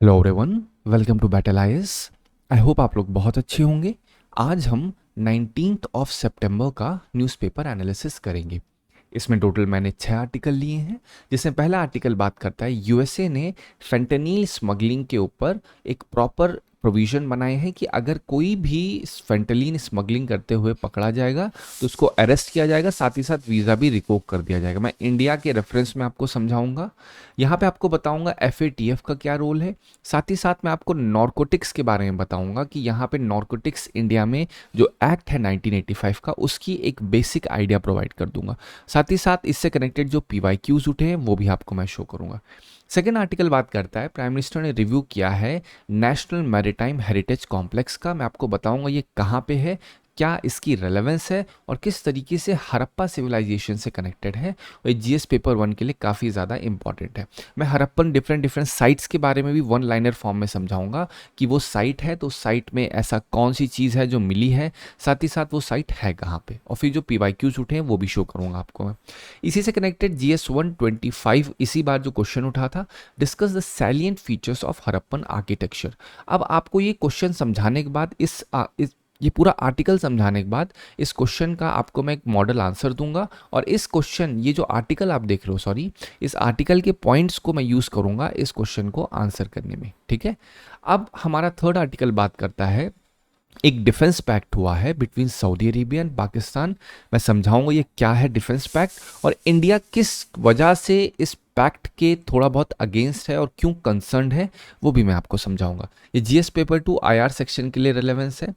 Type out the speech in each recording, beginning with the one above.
Hello everyone, welcome to battle IAS. I hope आप लोग बहुत अच्छे होंगे। आज हम 19th ऑफ सितंबर का न्यूज़पेपर एनालिसिस करेंगे। इसमें टोटल मैंने 6 आर्टिकल लिए हैं, जिसमें पहला आर्टिकल बात करता है यूएसए ने फेंटेनिल स्मगलिंग के ऊपर एक प्रॉपर प्रोविज़न बनाए हैं कि अगर कोई भी फेंटेनिल स्मगलिंग करते हुए पकड़ा जाएगा तो उसको अरेस्ट किया जाएगा, साथ ही साथ वीज़ा भी रिवोक कर दिया जाएगा। मैं इंडिया के रेफरेंस में आपको समझाऊंगा। यहाँ पे आपको बताऊंगा एफएटीएफ का क्या रोल है। साथ ही साथ मैं आपको नॉर्कोटिक्स के बारे में बताऊंगा कि यहाँ पे नॉर्कोटिक्स इंडिया में जो एक्ट है 1985 का, उसकी एक बेसिक आइडिया प्रोवाइड कर दूंगा। साथ ही साथ इससे कनेक्टेड जो पीवाईक्यूज उठे हैं वो भी आपको मैं शो करूंगा। सेकेंड आर्टिकल बात करता है, प्राइम मिनिस्टर ने रिव्यू किया है नेशनल मैरीटाइम हेरिटेज कॉम्प्लेक्स का। मैं आपको बताऊंगा ये कहाँ पे है, क्या इसकी रेलेवेंस है और किस तरीके से हड़प्पा सिविलाइजेशन से कनेक्टेड है। और ये जीएस पेपर 1 के लिए काफ़ी ज़्यादा इंपॉर्टेंट है। मैं हड़प्पन डिफरेंट साइट्स के बारे में भी वन लाइनर फॉर्म में समझाऊंगा कि वो साइट है तो साइट में ऐसा कौन सी चीज़ है जो मिली है, साथ ही साथ वो साइट है कहाँ पे, और फिर जो पीवाईक्यूज उठे हैं वो भी शो करूंगा आपको मैं। इसी से कनेक्टेड जीएस 125 इसी बार जो क्वेश्चन उठा था, discuss the salient features of Harappan architecture. अब आपको ये क्वेश्चन समझाने के बाद इस ये पूरा आर्टिकल समझाने के बाद इस क्वेश्चन का आपको मैं एक मॉडल आंसर दूंगा, और इस क्वेश्चन, ये जो आर्टिकल आप देख रहे हो, सॉरी, इस आर्टिकल के पॉइंट्स को मैं यूज़ करूंगा इस क्वेश्चन को आंसर करने में। ठीक है। अब हमारा थर्ड आर्टिकल बात करता है, एक डिफेंस पैक्ट हुआ है between Saudi Arabia and Pakistan. मैं समझाऊंगा ये क्या है डिफेंस पैक्ट, और इंडिया किस वजह से इस पैक्ट के थोड़ा बहुत अगेंस्ट है और क्यों कंसर्न है, वो भी मैं आपको समझाऊंगा। ये जीएस पेपर 2 आईआर सेक्शन के लिए रेलेवेंस है।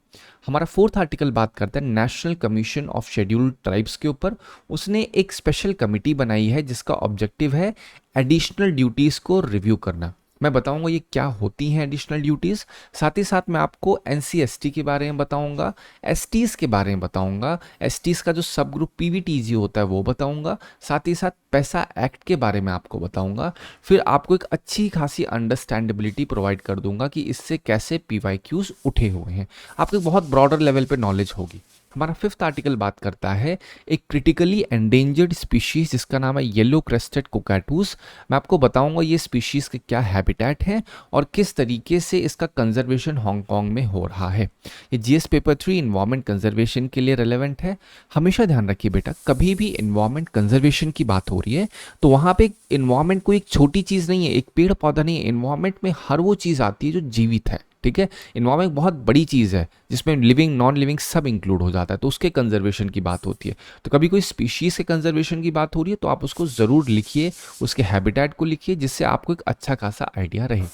हमारा फोर्थ आर्टिकल बात करता है national commission of scheduled tribes के ऊपर। उसने एक स्पेशल कमिटी बनाई है जिसका ऑब्जेक्टिव है एडिशनल ड्यूटीज़ को रिव्यू करना। मैं बताऊंगा ये क्या होती हैं एडिशनल ड्यूटीज़। साथ ही साथ मैं आपको एनसीएसटी के बारे में बताऊंगा, एसटीज़ के बारे में बताऊंगा, एसटीज़ का जो सब ग्रुप पीवीटीजी होता है वो बताऊंगा, साथ ही साथ पैसा एक्ट के बारे में आपको बताऊंगा। फिर आपको एक अच्छी खासी अंडरस्टैंडेबिलिटी प्रोवाइड कर दूंगा कि इससे कैसे पीवाईक्यूज उठे हुए हैं, आपको बहुत ब्रॉडर लेवल पे नॉलेज होगी। हमारा फिफ्थ आर्टिकल बात करता है एक क्रिटिकली एंडेंजर्ड स्पीशीज जिसका नाम है येलो क्रेस्टेड कोकाटूस। मैं आपको बताऊंगा ये स्पीशीज के क्या हैबिटेट है और किस तरीके से इसका कंजर्वेशन हांगकांग में हो रहा है। ये जीएस पेपर 3 इन्वायरमेंट कंजर्वेशन के लिए रेलेवेंट है। हमेशा ध्यान रखिए बेटा, कभी भी इन्वायरमेंट कंजर्वेशन की बात हो रही है तो वहाँ पे इन्वायरमेंट कोई एक छोटी चीज़ नहीं है, एक पेड़ पौधा नहीं है। इन्वायरमेंट में हर वो चीज़ आती है जो जीवित है। ठीक है। इन्वायरमेंट बहुत बड़ी चीज़ है जिसमें लिविंग नॉन लिविंग सब इंक्लूड हो जाता है, तो उसके कंजर्वेशन की बात होती है। तो कभी कोई स्पीशीज़ के कंजर्वेशन की बात हो रही है तो आप उसको ज़रूर लिखिए, उसके हैबिटेट को लिखिए, जिससे आपको एक अच्छा खासा आइडिया रहे।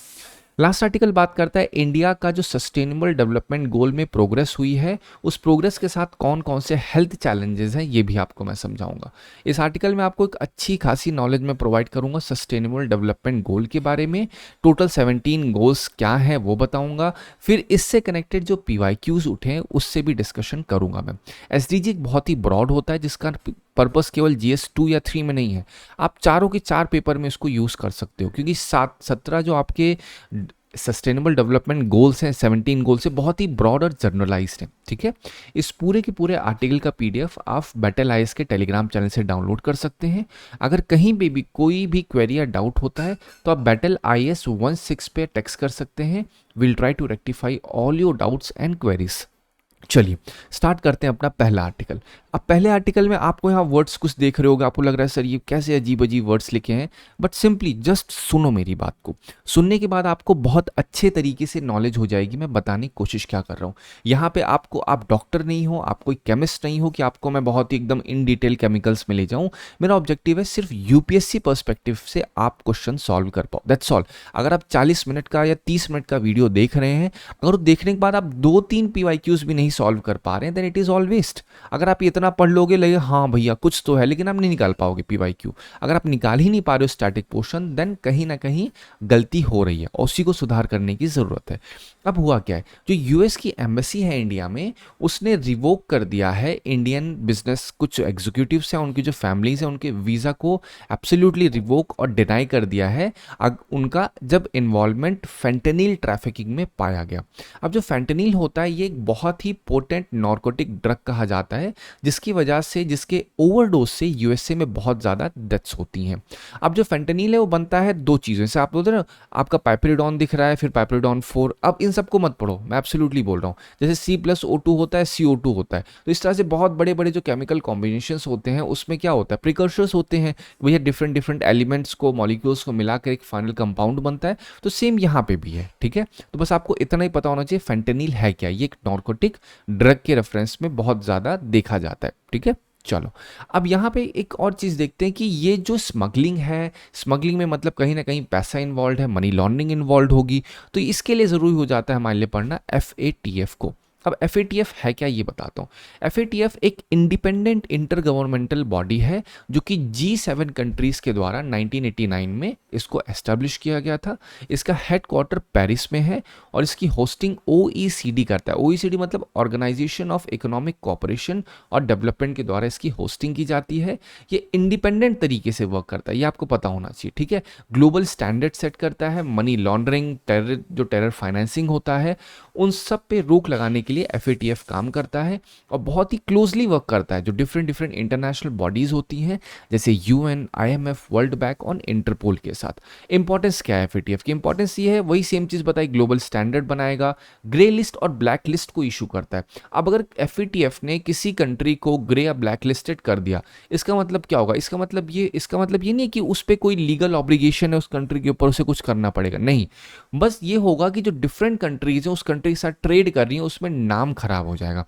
लास्ट आर्टिकल बात करता है इंडिया का जो सस्टेनेबल डेवलपमेंट गोल में प्रोग्रेस हुई है, उस प्रोग्रेस के साथ कौन कौन से हेल्थ चैलेंजेस हैं ये भी आपको मैं समझाऊंगा। इस आर्टिकल में आपको एक अच्छी खासी नॉलेज में प्रोवाइड करूंगा सस्टेनेबल डेवलपमेंट गोल के बारे में। टोटल 17 गोल्स क्या हैं वो बताऊंगा। फिर इससे कनेक्टेड जो पीवाईक्यूज उठे हैं उससे भी डिस्कशन करूंगा मैं। एसडीजी एक बहुत ही ब्रॉड होता है जिसका पर्पस केवल जीएस 2 या 3 में नहीं है, आप चारों के चार पेपर में इसको यूज़ कर सकते हो, क्योंकि 17 जो आपके सस्टेनेबल डेवलपमेंट गोल्स हैं, 17 गोल्स है, बहुत ही ब्रॉड और जर्नलाइज्ड है। ठीक है। इस पूरे के पूरे आर्टिकल का पीडीएफ आप बैटल आईएएस के टेलीग्राम चैनल से डाउनलोड कर सकते हैं। अगर कहीं पे भी कोई भी क्वेरी या डाउट होता है तो आप बैटल आईएएस 16 पे टेक्स्ट कर सकते हैं। Will try to rectify all your doubts and queries. चलिए स्टार्ट करते हैं अपना पहला आर्टिकल। अब पहले आर्टिकल में आपको यहाँ वर्ड्स कुछ देख रहे होगे, आपको लग रहा है सर ये कैसे अजीब अजीब वर्ड्स लिखे हैं, बट सिंपली जस्ट सुनो मेरी बात को। सुनने के बाद आपको बहुत अच्छे तरीके से नॉलेज हो जाएगी मैं बताने की कोशिश क्या कर रहा हूँ। यहाँ पे आपको, आप डॉक्टर नहीं हो, आप कोई केमिस्ट नहीं हो कि आपको मैं बहुत ही एकदम इन डिटेल केमिकल्स में ले जाऊँ। मेरा ऑब्जेक्टिव है सिर्फ यूपीएससी पर्सपेक्टिव से आप क्वेश्चन सॉल्व कर पाओ, दैट्स ऑल। अगर आप 40 मिनट का या 30 मिनट का वीडियो देख रहे हैं, अगर देखने के बाद आप 2-3 पीवाईक्यूज भी नहीं सॉल्व कर पा रहे हैं, then it is all waste. अगर आप इतना पढ़ लोगे, लगे हाँ भैया कुछ तो है, लेकिन आप नहीं निकाल पाओगे पीवाईक्यू। अगर आप निकाल ही नहीं पा रहे हो स्टैटिक पोर्शन, देन कहीं ना कहीं गलती हो रही है और उसी को सुधार करने की जरूरत है। अब हुआ क्या है, जो यूएस की एम्बेसी है इंडिया में, उसने रिवोक कर दिया है इंडियन बिजनेस, कुछ एग्जीक्यूटिव्स हैं, उनकी जो फैमिलीज हैं, उनके वीज़ा को एब्सोल्युटली रिवोक और डिनाई कर दिया है उनका, जब इन्वॉल्वमेंट फेंटेनिल ट्रैफिकिंग में पाया गया। अब जो फेंटेनिल होता है ये एक बहुत ही पोटेंट नॉर्कोटिक ड्रग कहा जाता है जिसकी वजह से, जिसके ओवरडोज से यूएसए में बहुत ज़्यादा डेथ्स होती हैं। अब जो फेंटेनिल है वो बनता है दो चीज़ों से। आप बोलते हैं ना, आपका पाइपरिडॉन दिख रहा है, फिर पाइपरिडॉन 4, अब इन सबको मत पढ़ो, मैं एब्सोल्युटली बोल रहा हूँ। जैसे C+O2 होता है, CO2 होता है, तो इस तरह से बहुत बड़े बड़े जो केमिकल कॉम्बिनेशंस होते हैं उसमें क्या होता है, प्रिकर्सर्स होते हैं, भैया डिफरेंट डिफरेंट एलिमेंट्स को, मॉलिक्यूल्स को मिलाकर एक फाइनल कंपाउंड बनता है। तो सेम यहाँ पे भी है, ठीक है। तो बस आपको इतना ही पता होना चाहिए फेंटेनिल है क्या। ये एक नार्कोटिक ड्रग के रेफरेंस में बहुत ज़्यादा देखा जाता है, ठीक है। चलो, अब यहाँ पे एक और चीज़ देखते हैं कि ये जो स्मगलिंग है, स्मगलिंग में मतलब कहीं ना कहीं पैसा इन्वॉल्व है, मनी लॉन्ड्रिंग इन्वॉल्व होगी, तो इसके लिए ज़रूरी हो जाता है हमारे लिए पढ़ना FATF को। अब FATF है क्या ये बताता हूँ। FATF एक इंडिपेंडेंट इंटर गवर्नमेंटल बॉडी है जो कि G7 कंट्रीज़ के द्वारा 1989 में इसको एस्टेब्लिश किया गया था। इसका हेडक्वार्टर पेरिस में है और इसकी होस्टिंग OECD करता है। OECD मतलब ऑर्गेनाइजेशन ऑफ इकोनॉमिक कोऑपरेशन और डेवलपमेंट के द्वारा इसकी होस्टिंग की जाती है। ये इंडिपेंडेंट तरीके से वर्क करता है, ये आपको पता होना चाहिए, ठीक है। ग्लोबल स्टैंडर्ड सेट करता है, मनी लॉन्ड्रिंग, टेरर फाइनेंसिंग होता है, उन सब पे रोक लगाने के लिए FATF काम करता है और बहुत ही क्लोजली वर्क करता है जो डिफरेंट डिफरेंट इंटरनेशनल बॉडीज़ होती हैं, जैसे UN, IMF, वर्ल्ड बैंक और इंटरपोल के साथ। इंपॉर्टेंस क्या है FATF की? इंपॉर्टेंस ये है, वही सेम चीज़ बताई, ग्लोबल स्टैंडर्ड बनाएगा, ग्रे लिस्ट और ब्लैक लिस्ट को इशू करता है। अब अगर FATF ने किसी कंट्री को ग्रे या ब्लैक लिस्टेड कर दिया, इसका मतलब क्या होगा? इसका मतलब ये नहीं है कि उस पर कोई लीगल ऑब्लिगेशन है उस कंट्री के ऊपर, उसे कुछ करना पड़ेगा, नहीं। बस ये होगा कि जो डिफरेंट कंट्रीज हैं उस कंट्री के साथ ट्रेड कर रही हैं उसमें नाम खराब हो जाएगा।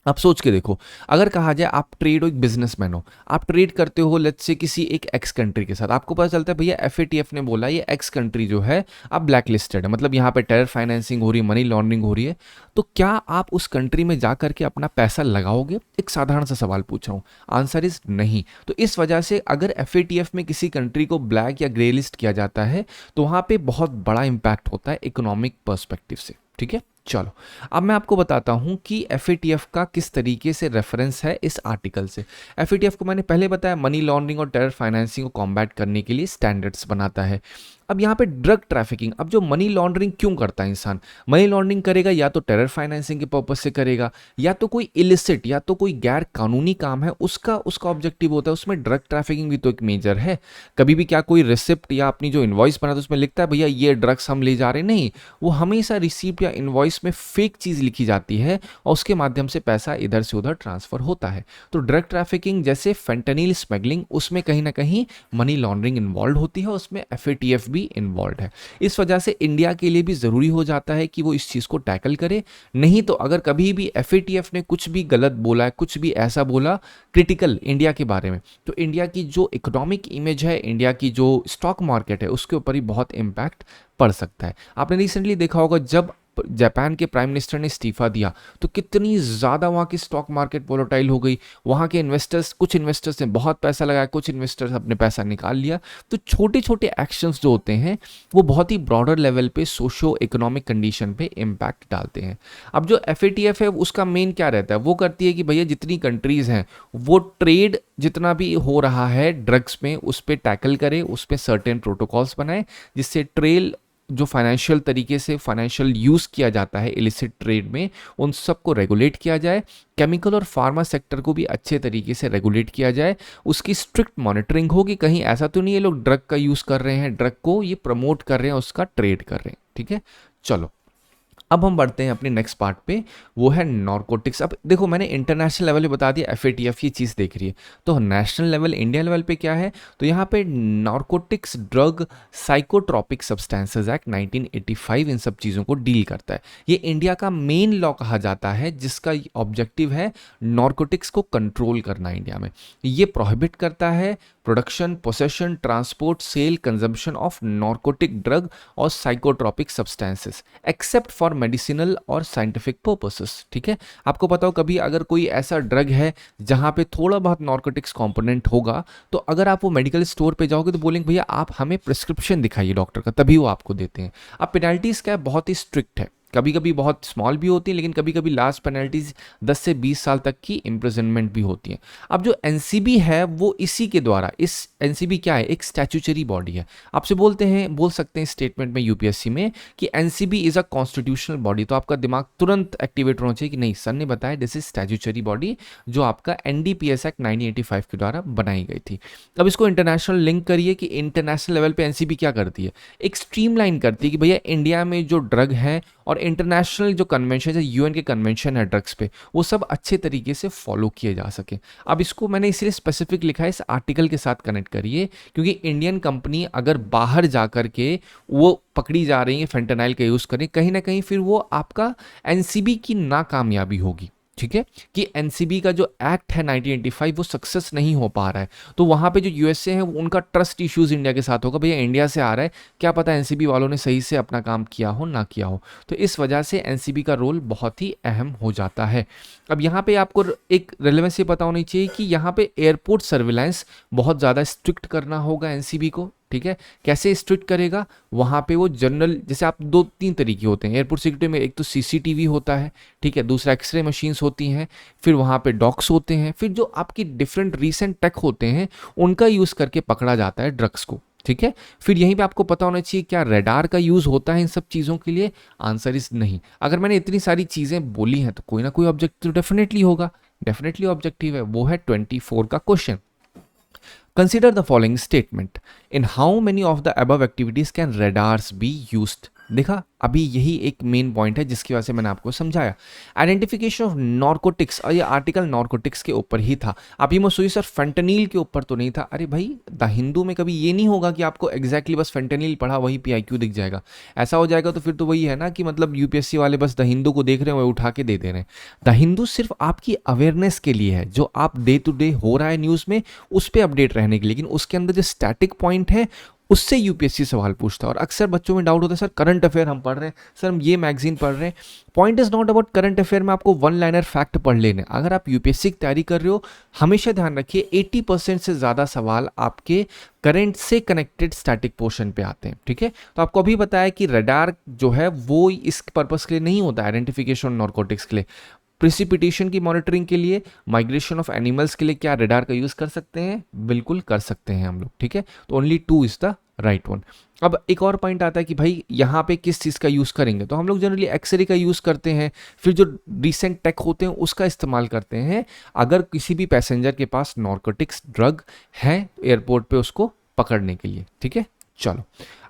आप सोच के देखो, अगर कहा जाए आप ट्रेड हो, एक बिजनेसमैन हो, आप ट्रेड करते हो लेट्स से किसी एक एक्स कंट्री के साथ, आपको पता चलता है भैया FATF ने बोला ये एक्स कंट्री जो है अब ब्लैक लिस्टेड है, मतलब यहाँ पे टेरर फाइनेंसिंग हो रही है, मनी लॉन्ड्रिंग हो रही है, तो क्या आप उस कंट्री में जा करके अपना पैसा लगाओगे? एक साधारण सा सवाल पूछ रहा हूँ, आंसर इज नहीं। तो इस वजह से अगर FATF में किसी कंट्री को ब्लैक या ग्रे लिस्ट किया जाता है तो वहाँ पे बहुत बड़ा इंपैक्ट होता है इकोनॉमिक पर्सपेक्टिव से, ठीक है। चलो, अब मैं आपको बताता हूं कि FATF का किस तरीके से रेफरेंस है इस आर्टिकल से। FATF को मैंने पहले बताया मनी लॉन्ड्रिंग और टेरर फाइनेंसिंग को कॉम्बैट करने के लिए स्टैंडर्ड्स बनाता है। अब यहाँ पे ड्रग ट्रैफिकिंग, अब जो मनी लॉन्ड्रिंग क्यों करता है इंसान? मनी लॉन्ड्रिंग करेगा या तो टेरर फाइनेंसिंग के पर्पज से करेगा, या तो कोई इलिसिट या तो कोई गैर कानूनी काम है उसका ऑब्जेक्टिव होता है। उसमें ड्रग ट्रैफिकिंग भी तो एक मेजर है। कभी भी क्या कोई रिसिप्ट या अपनी जो इनवॉइस बना तो उसमें लिखता है भैया ये ड्रग्स हम ले जा रहे, नहीं, वो हमेशा रिसिप्ट या इनवॉइस में फेक चीज़ लिखी जाती है और उसके माध्यम से पैसा इधर से उधर ट्रांसफर होता है। तो ड्रग ट्रैफिकिंग जैसे फेंटेनिल स्मगलिंग, उसमें कहीं ना कहीं मनी लॉन्ड्रिंग इन्वॉल्व होती है, उसमें FATF भी इन्वॉल्व है। इस वजह से इंडिया के लिए भी ज़रूरी हो जाता है कि वो इस चीज़ को टैकल करे। नहीं तो अगर कभी भी FATF ने कुछ भी गलत बोला है, कुछ भी ऐसा बोला क्रिटिकल इंडिया के बारे में, तो इंडिया की जो इकोनॉमिक इमेज है, इंडिया की जो स्टॉक मार्केट है, उसके ऊपर ही बहुत इम्पैक्ट पड़ सकता है। आपने रिसेंटली देखा होगा जब जापान के प्राइम मिनिस्टर ने इस्तीफा दिया तो कितनी ज़्यादा वहाँ की स्टॉक मार्केट वोलेटाइल हो गई। वहाँ के इन्वेस्टर्स, कुछ इन्वेस्टर्स ने बहुत पैसा लगाया, कुछ इन्वेस्टर्स अपने पैसा निकाल लिया। तो छोटे छोटे एक्शंस जो होते हैं वो बहुत ही ब्रॉडर लेवल पे सोशो इकोनॉमिक कंडीशन पे इम्पैक्ट डालते हैं। अब जो FATF है उसका मेन क्या रहता है, वो करती है कि भैया जितनी कंट्रीज़ हैं वो ट्रेड जितना भी हो रहा है ड्रग्स में उस पर टैकल करे, उस पर सर्टेन प्रोटोकॉल्स बनाए जिससे ट्रेल जो फाइनेंशियल तरीके से फाइनेंशियल यूज़ किया जाता है इलिसिट ट्रेड में, उन सबको रेगुलेट किया जाए। केमिकल और फार्मा सेक्टर को भी अच्छे तरीके से रेगुलेट किया जाए। उसकी स्ट्रिक्ट मॉनिटरिंग हो कि कहीं ऐसा तो नहीं है लोग ड्रग का यूज़ कर रहे हैं, ड्रग को ये प्रमोट कर रहे हैं, उसका ट्रेड कर रहे हैं, ठीक है। चलो, अब हम बढ़ते हैं अपने नेक्स्ट पार्ट पे, वो है नार्कोटिक्स। अब देखो मैंने इंटरनेशनल लेवल पे बता दिया FATF ये चीज़ देख रही है, तो नेशनल लेवल, इंडिया लेवल पे क्या है, तो यहाँ पे narcotics, drug, psychotropic substances act 1985 इन सब चीज़ों को डील करता है। ये इंडिया का मेन लॉ कहा जाता है जिसका ऑब्जेक्टिव है नार्कोटिक्स को कंट्रोल करना इंडिया में। ये प्रोहिबिट करता है production, possession, transport, sale, consumption of narcotic drug और psychotropic substances except for medicinal और साइंटिफिक पर्पसेस, ठीक है। आपको पता हो कभी अगर कोई ऐसा ड्रग है जहां पे थोड़ा बहुत नार्कोटिक्स कंपोनेंट होगा, तो अगर आप वो मेडिकल स्टोर पे जाओगे तो बोलेंगे भैया आप हमें प्रिस्क्रिप्शन दिखाइए डॉक्टर का, तभी वो आपको देते हैं। अब पेनल्टीज क्या है, बहुत ही स्ट्रिक्ट है। कभी कभी बहुत स्मॉल भी होती हैं, लेकिन कभी कभी लास्ट पेनल्टीज 10 से 20 साल तक की इम्प्रिजनमेंट भी होती हैं। अब जो एनसीबी है वो इसी के द्वारा, इस एनसीबी क्या है, एक स्टैट्यूटरी बॉडी है। आपसे बोल सकते हैं स्टेटमेंट में यूपीएससी में कि NCB is a constitutional body, तो आपका दिमाग तुरंत एक्टिवेट होना चाहिए कि नहीं, सर ने बताया दिस इज स्टैट्यूटरी बॉडी जो आपका एनडीपीएस एक्ट 1985 के द्वारा बनाई गई थी। अब इसको इंटरनेशनल लिंक करिए कि इंटरनेशनल लेवल पे एनसीबी क्या करती है, एक स्ट्रीमलाइन करती है कि भैया इंडिया में जो ड्रग है और इंटरनेशनल जो कन्वेंशन है, यूएन के कन्वेंशन है ड्रग्स पे, वो सब अच्छे तरीके से फॉलो किए जा सके। अब इसको मैंने इसलिए स्पेसिफिक लिखा है, इस आर्टिकल के साथ कनेक्ट करिए, क्योंकि इंडियन कंपनी अगर बाहर जा करके वो पकड़ी जा रही है फेंटेनाइल का यूज़ करें, कहीं ना कहीं फिर वो आपका एनसीबी की नाकामयाबी होगी। ठीक है, कि एनसीबी का जो एक्ट है 1985 वो सक्सेस नहीं हो पा रहा है, तो वहाँ पे जो यूएसए है उनका ट्रस्ट इश्यूज इंडिया के साथ होगा, भैया इंडिया से आ रहा है, क्या पता एनसीबी वालों ने सही से अपना काम किया हो ना किया हो। तो इस वजह से एनसीबी का रोल बहुत ही अहम हो जाता है। अब यहाँ पे आपको एक रेलेवेंस ये पता होनी चाहिए कि यहाँ पे एयरपोर्ट सर्विलांस बहुत ज़्यादा स्ट्रिक्ट करना होगा एनसीबी को। ठीक है, कैसे स्ट्रिक्ट करेगा, वहाँ पे वो जनरल, जैसे आप 2-3 तरीके होते हैं एयरपोर्ट सिक्योरिटी में, एक तो सीसीटीवी होता है, ठीक है, दूसरा एक्सरे मशीन्स होती हैं, फिर वहाँ पे डॉक्स होते हैं, फिर जो आपकी डिफरेंट रीसेंट टेक होते हैं उनका यूज़ करके पकड़ा जाता है ड्रग्स को। ठीक है, फिर यहीं पे आपको पता होना चाहिए क्या रेडार का यूज़ होता है इन सब चीज़ों के लिए, आंसर इज नहीं। अगर मैंने इतनी सारी चीज़ें बोली हैं तो कोई ना कोई ऑब्जेक्टिव डेफिनेटली होगा, डेफिनेटली ऑब्जेक्टिव है, वो है 24 का question. Consider the following statement. In how many of the above activities can radars be used? देखा, अभी यही एक मेन पॉइंट है जिसकी वजह से मैंने आपको समझाया। आइडेंटिफिकेशन ऑफ नॉर्कोटिक्स, और ये आर्टिकल नॉर्कोटिक्स के ऊपर ही था। आप ये मत सोचिए सर फेंटेनिल के ऊपर तो नहीं था, अरे भाई द हिंदू में कभी ये नहीं होगा कि आपको एग्जैक्टली बस फेंटेनिल पढ़ा वही पीआईक्यू दिख जाएगा। ऐसा हो जाएगा तो फिर तो वही है ना कि मतलब यूपीएससी वाले बस द हिंदू को देख रहे हैं, वो उठा के दे रहे हैं। द हिंदू सिर्फ आपकी अवेयरनेस के लिए है, जो आप डे टू डे हो रहा है न्यूज़ में उस पर अपडेट रहने के लिए, लेकिन उसके अंदर जो स्टैटिक पॉइंट है उससे यूपीएससी सवाल पूछता है। और अक्सर बच्चों में डाउट होता है सर करंट अफेयर हम पढ़ रहे हैं, सर हम ये मैगजीन पढ़ रहे हैं। Point is not about current affair में आपको वन लाइनर फैक्ट पढ़ लेने। अगर आप यूपीएससी की तैयारी कर रहे हो, हमेशा ध्यान रखिए 80% से ज़्यादा सवाल आपके करंट से कनेक्टेड स्टैटिक पोर्शन पे आते हैं। ठीक है, तो आपको अभी बताया कि रडार जो है वो इस पर्पस के लिए नहीं होता, आइडेंटिफिकेशन नॉर्कोटिक्स के लिए। प्रिसिपिटेशन की मॉनिटरिंग के लिए, माइग्रेशन ऑफ एनिमल्स के लिए क्या रडार का यूज़ कर सकते हैं? बिल्कुल कर सकते हैं हम लोग। ठीक है, तो only 2 is the right one. अब एक और पॉइंट आता है कि भाई यहाँ पे किस चीज़ का यूज़ करेंगे, तो हम लोग जनरली एक्सरे का यूज़ करते हैं, फिर जो रिसेंट टेक होते हैं उसका इस्तेमाल करते हैं अगर किसी भी पैसेंजर के पास नॉर्कोटिक्स ड्रग है एयरपोर्ट पे उसको पकड़ने के लिए। ठीक है, चलो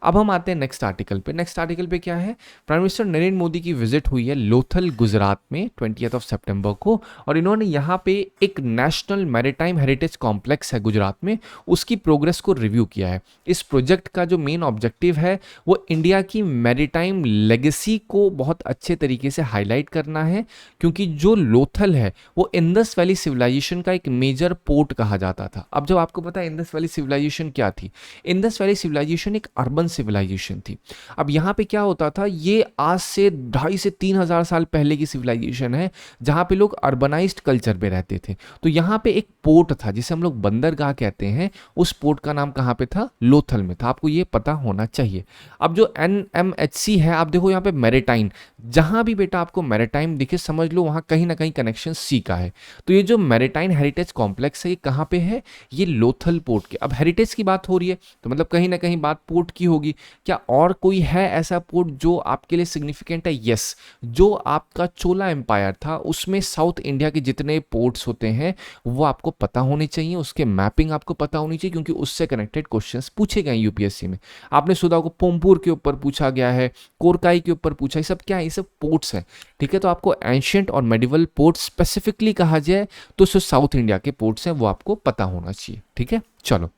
अब हम आते हैं नेक्स्ट आर्टिकल पे। नेक्स्ट आर्टिकल पे क्या है, प्राइम मिनिस्टर नरेंद्र मोदी की विजिट हुई है लोथल गुजरात में 20 सितंबर को, और इन्होंने यहाँ पे एक नेशनल मैरीटाइम हेरिटेज कॉम्प्लेक्स है गुजरात में, उसकी प्रोग्रेस को रिव्यू किया है। इस प्रोजेक्ट का जो मेन ऑब्जेक्टिव है वो इंडिया की मैरीटाइम लेगेसी को बहुत अच्छे तरीके से हाईलाइट करना है, क्योंकि जो लोथल है वो इंडस वैली सिविलाइजेशन का एक मेजर पोर्ट कहा जाता था। अब जब आपको पता है इंडस वैली सिविलाइजेशन क्या थी, इंडस वैली सिविलाइजेशन एक अर्बन सिविलाइजेशन थी। अब यहाँ पे क्या होता था, ये आज से 2,500 से 3,000 साल पहले की सिविलाइजेशन है जहाँ पे लोग अर्बनाइज्ड कल्चर पे रहते थे। तो यहाँ पे एक पोर्ट था जिसे हम लोग बंदरगाह कहते हैं, उस पोर्ट का नाम कहाँ पे था? लोथल में था। आपको ये पता होना चाहिए। अब जो NMHC है, आप देखो यहाँ पे मैरीटाइम, जहाँ भी बेटा आपको मैरीटाइम दिखे समझ लो वहाँ कहीं ना कहीं कनेक्शन सी का है। तो ये जो मैरीटाइम हेरिटेज कॉम्प्लेक्स है ये कहाँ पे है? ये लोथल पोर्ट के। अब हेरिटेज की बात हो रही है तो मतलब कहीं ना कहीं बात पोर्ट की होगी। क्या और कोई है ऐसा पोर्ट जो आपके लिए सिग्निफिकेंट है? यस, जो आपका चोला एम्पायर था उसमें साउथ इंडिया के जितने पोर्ट्स होते हैं वो आपको पता होने चाहिए, उसके मैपिंग आपको पता होनी चाहिए, क्योंकि उससे कनेक्टेड क्वेश्चंस पूछे गए यूपीएससी में। आपने सुधा को पोमपुर के ऊपर पूछा गया है, कोरकाई के ऊपर पूछा, ये सब क्या है? ये सब पोर्ट्स हैं। ठीक है, तो आपको एंशिएंट और मेडिवल पोर्ट स्पेसिफिकली कहा जाए तो साउथ इंडिया के पोर्ट्स हैं वो आपको पता होना चाहिए। ठीक है, चलो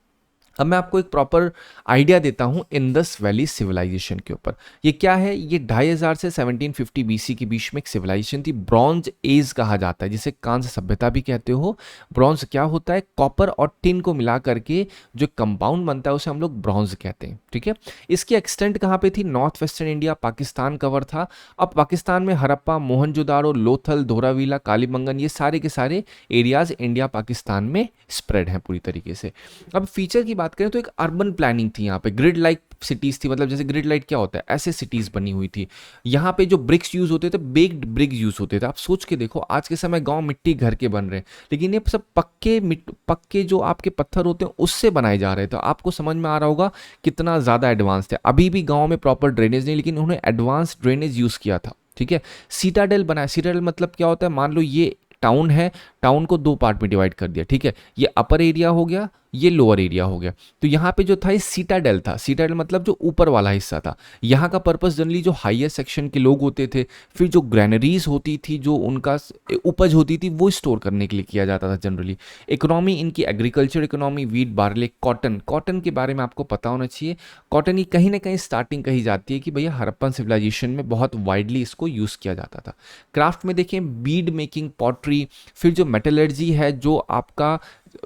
अब मैं आपको एक प्रॉपर आइडिया देता हूँ इंडस वैली सिविलाइजेशन के ऊपर। ये क्या है? ये 2500 से 1750 BC के बीच में एक सिविलाइजेशन थी। ब्रॉन्ज एज कहा जाता है, जिसे कांस्य सभ्यता भी कहते हो। ब्रॉन्ज क्या होता है? कॉपर और टिन को मिला करके जो कंपाउंड बनता है उसे हम लोग ब्रॉन्ज कहते हैं। ठीक है, इसकी एक्सटेंट कहाँ पे थी? North western India, Pakistan cover था। अब पाकिस्तान में हड़प्पा, मोहनजोदारो, लोथल, धोरावीला, कालीबंगन, ये सारे के सारे एरियाज इंडिया पाकिस्तान में स्प्रेड हैं पूरी तरीके से। अब फीचर की बात बात करें तो एक अर्बन प्लानिंग थी यहाँ पे, ग्रिड लाइक सिटीज़ थी, मतलब जैसे ग्रिड लाइट क्या होता है, ऐसे सिटीज़ बनी हुई थी। यहाँ पे जो ब्रिक्स यूज़ होते थे, बेक्ड ब्रिक्स यूज़ होते थे। आप सोच के देखो, आज के समय गांव मिट्टी घर के बन रहे हैं, लेकिन ये सब पक्के जो आपके पत्थर होते हैं उससे बनाए जा रहे थे। तो आपको समझ में आ रहा होगा कितना ज़्यादा एडवांस थे। अभी भी गाँव में प्रॉपर ड्रेनेज नहीं, लेकिन उन्होंने एडवांस ड्रेनेज यूज़ किया था। ठीक है, सीटाडेल बनाया। सीटाडेल मतलब क्या होता है, मान लो ये टाउन है, टाउन को दो पार्ट में डिवाइड कर दिया। ठीक है, ये अपर एरिया हो गया, ये लोअर एरिया हो गया। तो यहाँ पे जो था ये सीटाडेल था। सीटाडेल मतलब जो ऊपर वाला हिस्सा था। यहाँ का पर्पस जनरली जो हाईएस्ट सेक्शन के लोग होते थे, फिर जो ग्रैनरीज होती थी, जो उनका उपज होती थी, वो स्टोर करने के लिए किया जाता था जनरली। इकोनॉमी इनकी agriculture economy, wheat, barley, cotton. Cotton के बारे में आपको पता होना चाहिए। कॉटन की कहीं ना कहीं स्टार्टिंग कही जाती है कि भैया हड़प्पन सिविलाइजेशन में बहुत वाइडली इसको यूज़ किया जाता था। क्राफ्ट में देखें, बीड मेकिंग, पॉटरी, फिर जो मेटलर्जी है, जो आपका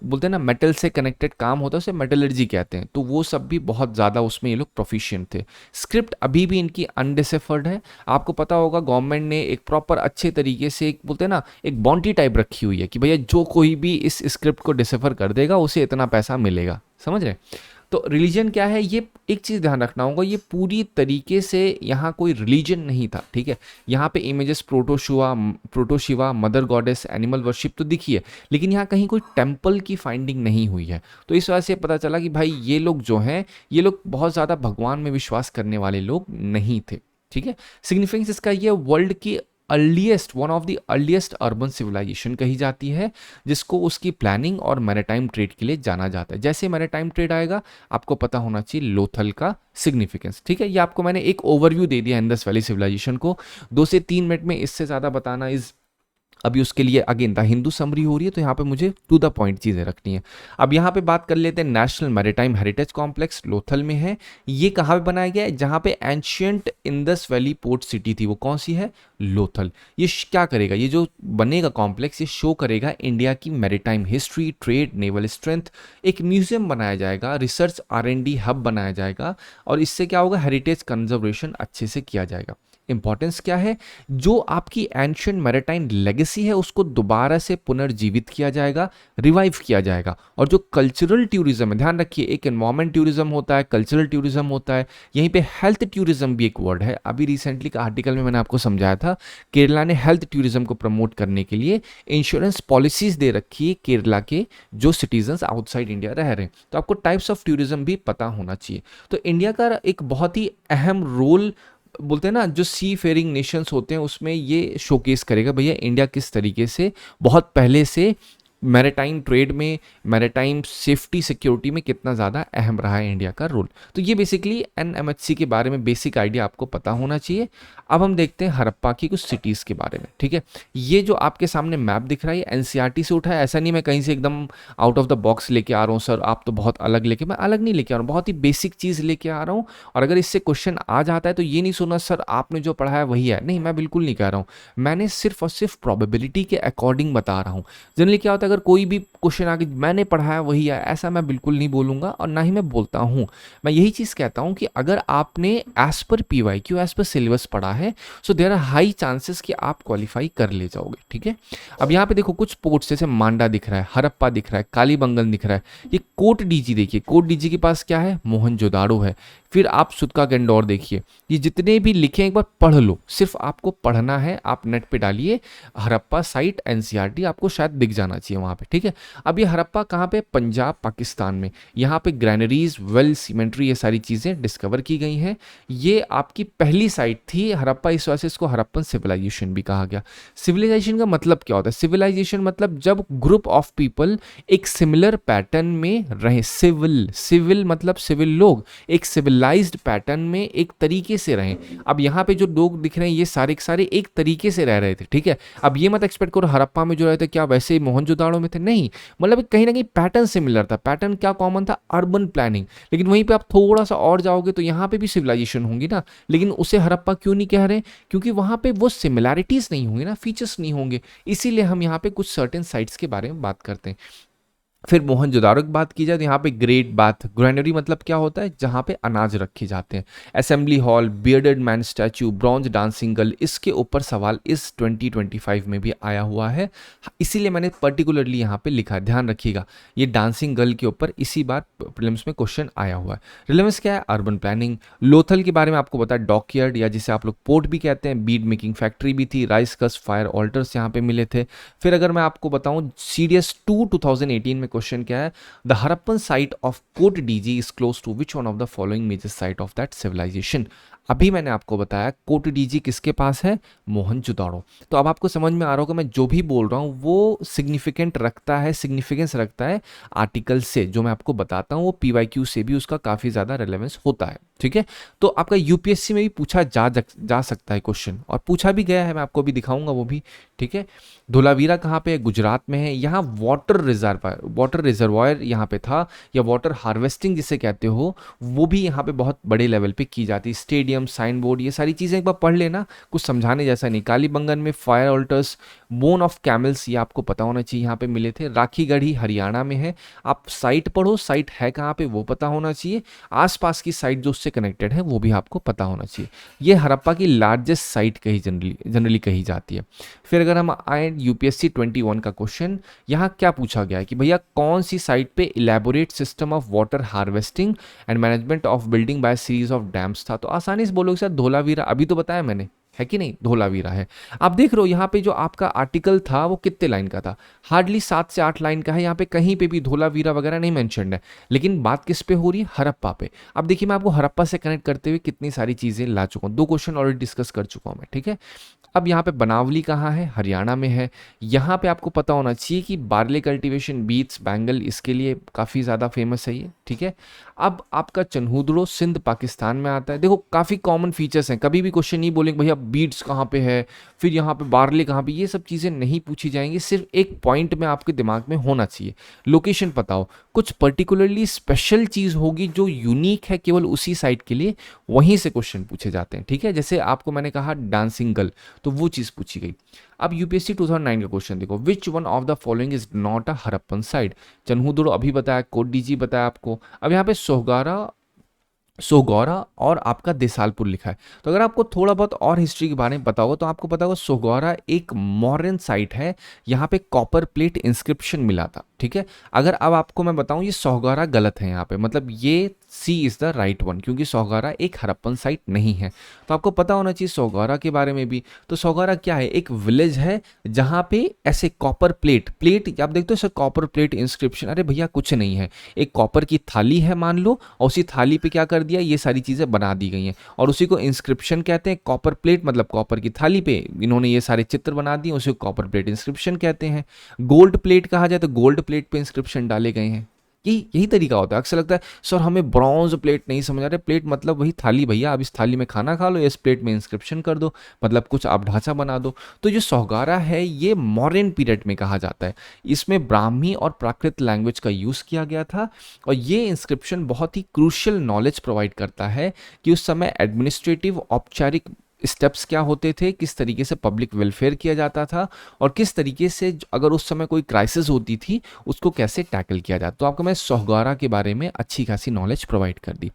बोलते हैं ना मेटल से कनेक्टेड काम होता है, उसे मेटलर्जी कहते हैं। तो वो सब भी बहुत ज़्यादा उसमें ये लोग प्रोफिशिएंट थे। स्क्रिप्ट अभी भी इनकी अनडिसिफर्ड है। आपको पता होगा गवर्नमेंट ने एक प्रॉपर अच्छे तरीके से एक बोलते हैं ना एक बाउंड्री टाइप रखी हुई है कि भैया जो कोई भी इस स्क्रिप्ट को डिसिफर कर देगा उसे इतना पैसा मिलेगा। समझ रहे? तो रिलीजन क्या है, ये एक चीज़ ध्यान रखना होगा, ये पूरी तरीके से यहाँ कोई रिलीजन नहीं था। ठीक है, यहाँ पे images प्रोटोशिवा, mother goddess, animal worship तो दिखी है, लेकिन यहाँ कहीं कोई टेम्पल की फाइंडिंग नहीं हुई है। तो इस वजह से पता चला कि भाई ये लोग जो हैं, ये लोग बहुत ज़्यादा भगवान में विश्वास करने वाले लोग नहीं थे। ठीक है, सिग्निफिकेंस इसका ये वर्ल्ड की one of the earliest urban civilisation कही जाती है, जिसको उसकी प्लानिंग और मैरीटाइम ट्रेड के लिए जाना जाता है। जैसे मैरीटाइम ट्रेड आएगा आपको पता होना चाहिए लोथल का सिग्निफिकेंस। ठीक है, ये आपको मैंने एक ओवरव्यू दे दिया इंडस वैली सिविलाइजेशन को। 2 से 3 मिनट में इससे ज़्यादा बताना इज अभी उसके लिए अगेन द हिंदू समरी हो रही है, तो यहाँ पे मुझे टू द पॉइंट चीज़ें रखनी है। अब यहाँ पे बात कर लेते हैं national maritime heritage complex Lothal में है। ये कहाँ पे बनाया गया है, जहाँ पे ancient Indus valley port city थी, वो कौन सी है, लोथल। ये क्या करेगा, ये जो बनेगा कॉम्प्लेक्स, ये शो करेगा इंडिया की maritime history, trade, naval strength. एक म्यूजियम बनाया जाएगा, रिसर्च R&D हब बनाया जाएगा, और इससे क्या होगा, हेरिटेज कंजर्वेशन अच्छे से किया जाएगा। इंपॉर्टेंस क्या है, जो आपकी एंशियंट मैरीटाइम लेगेसी है उसको दोबारा से पुनर्जीवित किया जाएगा, रिवाइव किया जाएगा। और जो कल्चरल टूरिज्म है, ध्यान रखिए, एक एनवायरमेंट टूरिज्म होता है, कल्चरल टूरिज्म होता है, यहीं पे हेल्थ टूरिज्म भी एक वर्ड है। अभी रिसेंटली का आर्टिकल में मैंने आपको समझाया था, केरला ने हेल्थ टूरिज्म को प्रमोट करने के लिए इंश्योरेंस पॉलिसीज दे रखी है केरला के जो सिटीजन्स आउटसाइड इंडिया रह रहे हैं। तो आपको टाइप्स ऑफ टूरिज्म भी पता होना चाहिए। तो इंडिया का एक बहुत ही अहम रोल, बोलते हैं ना जो सी फेयरिंग नेशंस होते हैं उसमें ये शोकेस करेगा भैया इंडिया किस तरीके से बहुत पहले से मैरीटाइम ट्रेड में, मैरीटाइम सेफ्टी सिक्योरिटी में कितना ज़्यादा अहम रहा है इंडिया का रोल। तो ये बेसिकली NMHC के बारे में बेसिक आइडिया आपको पता होना चाहिए। अब हम देखते हैं हड़प्पा की कुछ सिटीज़ के बारे में। ठीक है, ये जो आपके सामने मैप दिख रहा है NCERT से उठा है, ऐसा नहीं मैं कहीं से एकदम आउट ऑफ द बॉक्स लेके आ रहा हूँ सर आप तो बहुत अलग लेके, मैं अलग नहीं लेके आ रहा हूँ, बहुत ही बेसिक चीज़ लेके आ रहा हूँ। और अगर इससे क्वेश्चन आ जाता है तो ये नहीं सुना सर आपने जो पढ़ा है वही है, नहीं मैं बिल्कुल नहीं कह रहा हूँ, मैंने सिर्फ और सिर्फ प्रोबेबिलिटी के अकॉर्डिंग बता रहा हूँ। जनरली क्या होता है, अगर कोई भी क्वेश्चन आगे मैंने पढ़ा है वही है, ऐसा मैं बिल्कुल नहीं बोलूंगा और ना ही मैं बोलता हूं। मैं यही चीज कहता हूं कि अगर आपने as per PYQ as per syllabus पढ़ा है, so there are high chances कि आप क्वालिफाई कर ले जाओगे। ठीक है, अब यहाँ पे देखो कुछ पोर्ट्स जैसे मांडा दिख रहा है, हड़प्पा दिख रहा है, कालीबंगन दिख रहा है। ये कोट डीजी देखिए, कोट डीजी के पास क्या है, मोहनजोदाड़ो है। फिर आप सुतका गंडौर देखिए, ये जितने भी लिखे एक बार पढ़ लो, सिर्फ आपको पढ़ना है। आप नेट पे डालिए हड़प्पा साइट NCERT, आपको शायद दिख जाना चाहिए वहाँ पे। ठीक है, अब ये हड़प्पा कहाँ पे, पंजाब पाकिस्तान में। यहाँ पे ग्रैनरीज, वेल, सीमेंट्री, ये सारी चीज़ें डिस्कवर की गई हैं। ये आपकी पहली साइट थी हड़प्पा, इस वजह से इसको हड़प्पन सिविलाइजेशन भी कहा गया। सिविलाइजेशन का मतलब क्या होता है, सिविलाइजेशन मतलब जब ग्रुप ऑफ पीपल एक सिमिलर पैटर्न में रहे। सिविल मतलब सिविल लोग एक सिविलाइज्ड पैटर्न में एक तरीके से रहें। अब यहाँ पे जो लोग दिख रहे हैं ये सारे के सारे एक तरीके से रह रहे थे। ठीक है, अब ये मत एक्सपेक्ट करो हड़प्पा में जो रहे थे क्या वैसे मोहनजोदाड़ो में थे, नहीं, मतलब कहीं ना कहीं पैटर्न सिमिलर था। पैटर्न क्या कॉमन था, अर्बन प्लानिंग। लेकिन वहीं पे आप थोड़ा सा और जाओगे तो यहाँ पे भी सिविलाइजेशन होंगी ना, लेकिन उसे हड़प्पा क्यों नहीं कह रहे, क्योंकि वहाँ पे वो सिमिलैरिटीज नहीं होंगी ना, फीचर्स नहीं होंगे, इसीलिए हम यहाँ पे कुछ सर्टेन साइट्स के बारे में बात करते हैं। फिर मोहनजोदाड़ो की बात की जाए तो यहाँ पे ग्रेट बाथ ग्रैनरी मतलब क्या होता है, जहाँ पे अनाज रखे जाते हैं। Assembly hall, bearded man statue, bronze dancing girl, इसके ऊपर सवाल इस 2025 में भी आया हुआ है, इसीलिए मैंने पर्टिकुलरली यहाँ पे लिखा है, ध्यान रखिएगा। ये डांसिंग गर्ल के ऊपर इसी बार प्रीलिम्स में क्वेश्चन आया हुआ है। रिलेवेंस क्या है, अर्बन प्लानिंग। लोथल के बारे में आपको पता है, डॉकयार्ड या जिसे आप लोग पोर्ट भी कहते हैं, बीड मेकिंग फैक्ट्री भी थी, राइस कस फायर ऑल्टर्स यहाँ पे मिले थे। फिर अगर मैं आपको बताऊं CDS 2 2018 में क्वेश्चन क्या है, the Harappan site of Kot Diji is close to which one of the following major site of that civilisation. अभी मैंने आपको बताया कोट डीजी किसके पास है, मोहनजोदाड़ो। तो अब आपको समझ में आ रहा होगा मैं जो भी बोल रहा हूँ वो सिग्निफिकेंट रखता है, सिग्निफिकेंस रखता है आर्टिकल से, जो मैं आपको बताता हूँ वो PYQ से भी उसका काफ़ी ज़्यादा रेलेवेंस होता है। ठीक है, तो आपका यूपीएससी में भी पूछा जा सकता है क्वेश्चन, और पूछा भी गया है, मैं आपको भी दिखाऊंगा वो भी। ठीक है, धोलावीरा कहाँ पे है, गुजरात में है। यहाँ वाटर रिजर्वायर यहाँ पे था, या वाटर हार्वेस्टिंग जिसे कहते हो, वो भी यहाँ पे बहुत बड़े लेवल पे की जाती है। स्टेडियम, साइन बोर्ड, ये सारी चीज़ें एक बार पढ़ लेना, कुछ समझाने जैसा नहीं। कालीबंगन में fire altars, bone of camels, ये आपको पता होना चाहिए यहाँ पे मिले थे। राखीगढ़ी हरियाणा में है। आप साइट पढ़ो, साइट है कहाँ पे वो पता होना चाहिए, आसपास की साइट जो उससे कनेक्टेड है वो भी आपको पता होना चाहिए। ये हड़प्पा की लार्जेस्ट साइट कही जनरली कही जाती है। फिर अगर हम आए UPSC 21 का क्वेश्चन, यहाँ क्या पूछा गया है कि भैया कौन सी साइट पे elaborate system of water harvesting and management of building bye series of dams था। तो आसानी से बोलोगे सर धोलावीरा, अभी तो बताया मैंने, है कि नहीं, धोलावीरा है। आप देख रहे हो यहाँ पे जो आपका आर्टिकल था वो कितने लाइन का था, हार्डली 7 से 8 लाइन का है। यहाँ पे कहीं पे भी धोलावीरा वगैरह नहीं मेंशन्ड है, लेकिन बात किस पे हो रही है, हड़प्पा पे। अब देखिए मैं आपको हड़प्पा से कनेक्ट करते हुए कितनी सारी चीजें ला चुका हूँ, 2 क्वेश्चन ऑलरेडी डिस्कस कर चुका हूँ मैं। ठीक है, अब यहाँ पे बनावली कहाँ है, हरियाणा में है। यहाँ पे आपको पता होना चाहिए कि बार्ले कल्टीवेशन, बीट्स, बैंगल, इसके लिए काफ़ी ज़्यादा फेमस है ये। ठीक है, अब आपका चन्हूदड़ो सिंध पाकिस्तान में आता है। देखो काफ़ी कॉमन फीचर्स हैं, कभी भी क्वेश्चन नहीं बोलेंगे भैया बीट्स कहाँ पे है, फिर यहाँ पे बार्ले कहाँ पे, ये सब चीज़ें नहीं पूछी जाएंगी। सिर्फ एक पॉइंट में आपके दिमाग में होना चाहिए, लोकेशन पता हो, कुछ पर्टिकुलरली स्पेशल चीज़ होगी जो यूनिक है केवल उसी साइट के लिए, वहीं से क्वेश्चन पूछे जाते हैं। ठीक है, जैसे आपको मैंने कहा डांसिंग गर्ल, तो वो चीज़ पूछी गई। अब UPSC 2009 का क्वेश्चन देखो, विच one of the following is not a Harappan site. Chanhudaro अभी बताया, कोट डीजी बताया आपको। अब यहाँ पे सोगौरा और आपका देसालपुर लिखा है। तो अगर आपको थोड़ा बहुत और हिस्ट्री के बारे में पता होगा तो आपको पता होगा सोगौरा एक मॉडर्न साइट है, यहाँ पे कॉपर प्लेट इंस्क्रिप्शन मिला था। ठीक है, अगर अब आपको मैं बताऊं ये सोगौरा गलत है यहाँ पे, मतलब ये C is the right one, क्योंकि सोगौरा एक हड़प्पन साइट नहीं है। तो आपको पता होना चाहिए सोगौरा के बारे में भी। तो सोगौरा क्या है, एक विलेज है जहाँ पे ऐसे कॉपर प्लेट आप देखते हो सर, कॉपर प्लेट इंस्क्रिप्शन, अरे भैया कुछ नहीं है, एक कॉपर की थाली है मान लो, और उसी थाली पे क्या कर दिया, ये सारी चीज़ें बना दी गई हैं, और उसी को इंस्क्रिप्शन कहते हैं। कॉपर प्लेट मतलब कॉपर की थाली पे इन्होंने ये सारे चित्र बना दिए, उसी को कॉपर प्लेट इंस्क्रिप्शन कहते हैं। गोल्ड प्लेट कहा जाए तो गोल्ड प्लेट पे इंस्क्रिप्शन डाले गए हैं। यही तरीका होता है। अक्सर लगता है सर हमें ब्रॉन्ज प्लेट नहीं समझ आ रहे, प्लेट मतलब वही थाली भैया, अब इस थाली में खाना खा लो, इस प्लेट में इंस्क्रिप्शन कर दो, मतलब कुछ आप ढांचा बना दो। तो जो सोगौरा है ये मॉडर्न पीरियड में कहा जाता है, इसमें ब्राह्मी और प्राकृत लैंग्वेज का यूज़ किया गया था, और ये इंस्क्रिप्शन बहुत ही क्रूशियल नॉलेज प्रोवाइड करता है कि उस समय एडमिनिस्ट्रेटिव औपचारिक स्टेप्स क्या होते थे, किस तरीके से पब्लिक वेलफेयर किया जाता था, और किस तरीके से अगर उस समय कोई क्राइसिस होती थी उसको कैसे टैकल किया जाता। तो आपको मैं सोगौरा के बारे में अच्छी खासी नॉलेज प्रोवाइड कर दी।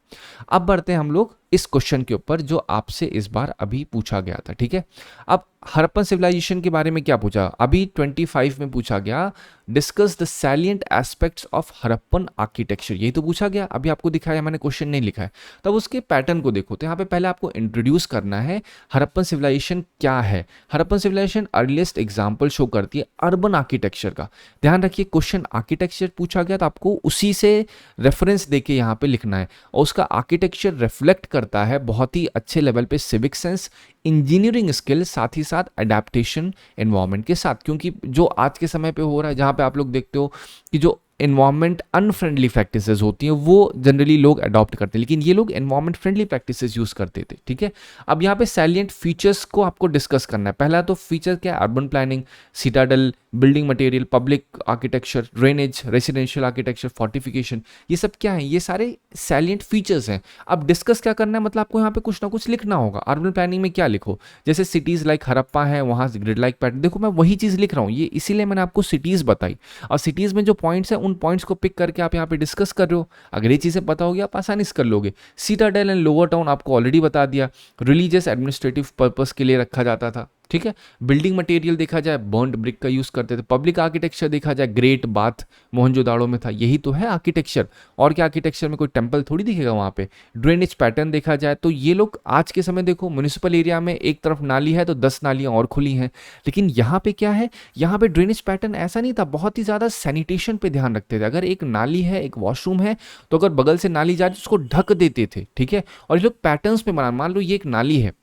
अब बढ़ते हैं हम लोग इस क्वेश्चन के ऊपर जो आपसे इस बार अभी पूछा गया था। ठीक है, अब हड़प्पन सिविलाइजेशन के बारे में क्या पूछा, अभी 25 में पूछा गया, discuss the salient aspects of Harappan architecture, यही तो पूछा गया। अभी आपको दिखाया, मैंने क्वेश्चन नहीं लिखा है, तब उसके पैटर्न को देखो। तो यहाँ पे पहले आपको इंट्रोड्यूस करना है हड़प्पन सिविलाइजेशन क्या है। Harappan civilisation earliest example show करती है अर्बन आर्किटेक्चर का। ध्यान रखिए क्वेश्चन आर्किटेक्चर पूछा गया तो आपको उसी से रेफरेंस देके यहाँ पे लिखना है, और उसका आर्किटेक्चर रिफ्लेक्ट करता है बहुत ही अच्छे लेवल पे सिविक सेंस, इंजीनियरिंग स्किल, साथ ही साथ अडेप्टेशन एनवायरनमेंट के साथ। क्योंकि जो आज के समय पे हो रहा है, जहाँ पे आप लोग देखते हो कि जो एनवायरनमेंट अनफ्रेंडली प्रैक्टिसेस होती हैं वो जनरली लोग अडॉप्ट करते हैं, लेकिन ये लोग एनवायरनमेंट फ्रेंडली प्रैक्टिसेस यूज करते थे। ठीक है, अब यहाँ पे सैलिएंट फीचर्स को आपको डिस्कस करना है। पहला तो फीचर क्या है, urban planning, citadel, building material, public architecture, drainage, residential architecture, fortification, ये सब क्या है, ये सारे सैलिएंट फीचर्स हैं। अब डिस्कस क्या करना है, मतलब आपको यहाँ पे कुछ ना कुछ लिखना होगा। अर्बन प्लानिंग में क्या लिखो, जैसे सिटीज लाइक हड़प्पा है, वहाँ ग्रिड लाइक पैटर्न, देखो मैं वही चीज़ लिख रहा हूँ, ये इसीलिए मैंने आपको सिटीज़ बताई, और सिटीज़ में जो पॉइंट्स हैं उन पॉइंट्स को पिक करके आप यहाँ पे डिस्कस कर रहे हो। अगर ये चीज़ें पता होगी आप आसानी से कर लोगे। सीटाडेल एंड लोअर टाउन आपको ऑलरेडी बता दिया, रिलीजियस एडमिनिस्ट्रेटिव पर्पस के लिए रखा जाता था, ठीक है। बिल्डिंग मटेरियल देखा जाए बर्न्ड ब्रिक का यूज़ करते थे। पब्लिक आर्किटेक्चर देखा जाए ग्रेट बाथ मोहनजोदाड़ो में था, यही तो है आर्किटेक्चर। और क्या आर्किटेक्चर में कोई टेम्पल थोड़ी दिखेगा वहाँ पे। ड्रेनेज पैटर्न देखा जाए तो ये लोग आज के समय देखो म्यूनिसिपल एरिया में एक तरफ नाली है तो 10 नालियाँ और खुली हैं, लेकिन यहाँ पे क्या है, यहाँ पे ड्रेनेज पैटर्न ऐसा नहीं था, बहुत ही ज़्यादा सैनिटेशन पे ध्यान रखते थे। अगर एक नाली है, एक वॉशरूम है, तो अगर बगल से नाली जा रही है उसको ढक देते थे, ठीक है। और ये लोग पैटर्न्स पे बना, मान लो ये एक नाली है,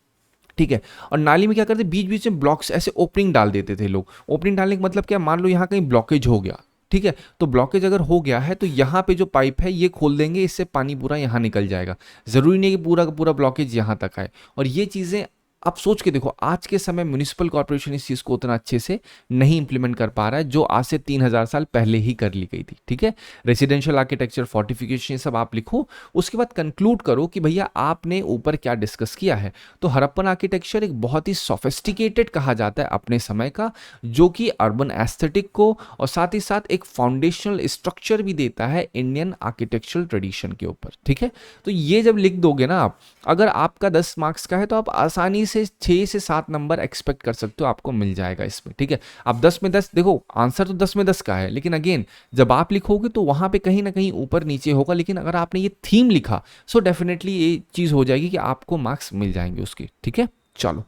ठीक है, और नाली में क्या करते, बीच बीच में ब्लॉक्स ऐसे ओपनिंग डाल देते थे लोग। ओपनिंग डालने का मतलब क्या, मान लो यहाँ कहीं ब्लॉकेज हो गया, ठीक है, तो ब्लॉकेज अगर हो गया है तो यहाँ पे जो पाइप है ये खोल देंगे, इससे पानी पूरा यहाँ निकल जाएगा। जरूरी नहीं कि पूरा का पूरा ब्लॉकेज यहाँ तक आए। और ये चीज़ें आप सोच के देखो, आज के समय म्यूनिसिपल कॉर्पोरेशन इस चीज़ को उतना अच्छे से नहीं इंप्लीमेंट कर पा रहा है जो आज से 3000 साल पहले ही कर ली गई थी, ठीक है। रेसिडेंशियल आर्किटेक्चर, फोर्टिफिकेशन, सब आप लिखो, उसके बाद कंक्लूड करो कि भैया आपने ऊपर क्या डिस्कस किया है। तो हड़प्पन आर्किटेक्चर एक बहुत ही सोफिस्टिकेटेड कहा जाता है अपने समय का, जो कि अर्बन एस्थेटिक को और साथ ही साथ एक फाउंडेशनल स्ट्रक्चर भी देता है इंडियन आर्किटेक्चरल ट्रेडिशन के ऊपर, ठीक है। तो ये जब लिख दोगे ना आप, अगर आपका 10 मार्क्स का है तो आप आसानी से 6 से 7 नंबर एक्सपेक्ट कर सकते हो, आपको मिल जाएगा इसमें, ठीक है। आप 10 में 10 देखो, आंसर तो 10 में 10 का है, लेकिन अगेन जब आप लिखोगे तो वहां पे कहीं ना कहीं ऊपर नीचे होगा, लेकिन अगर आपने ये थीम लिखा सो डेफिनेटली ये चीज हो जाएगी कि आपको मार्क्स मिल जाएंगे उसके, ठीक है। चलो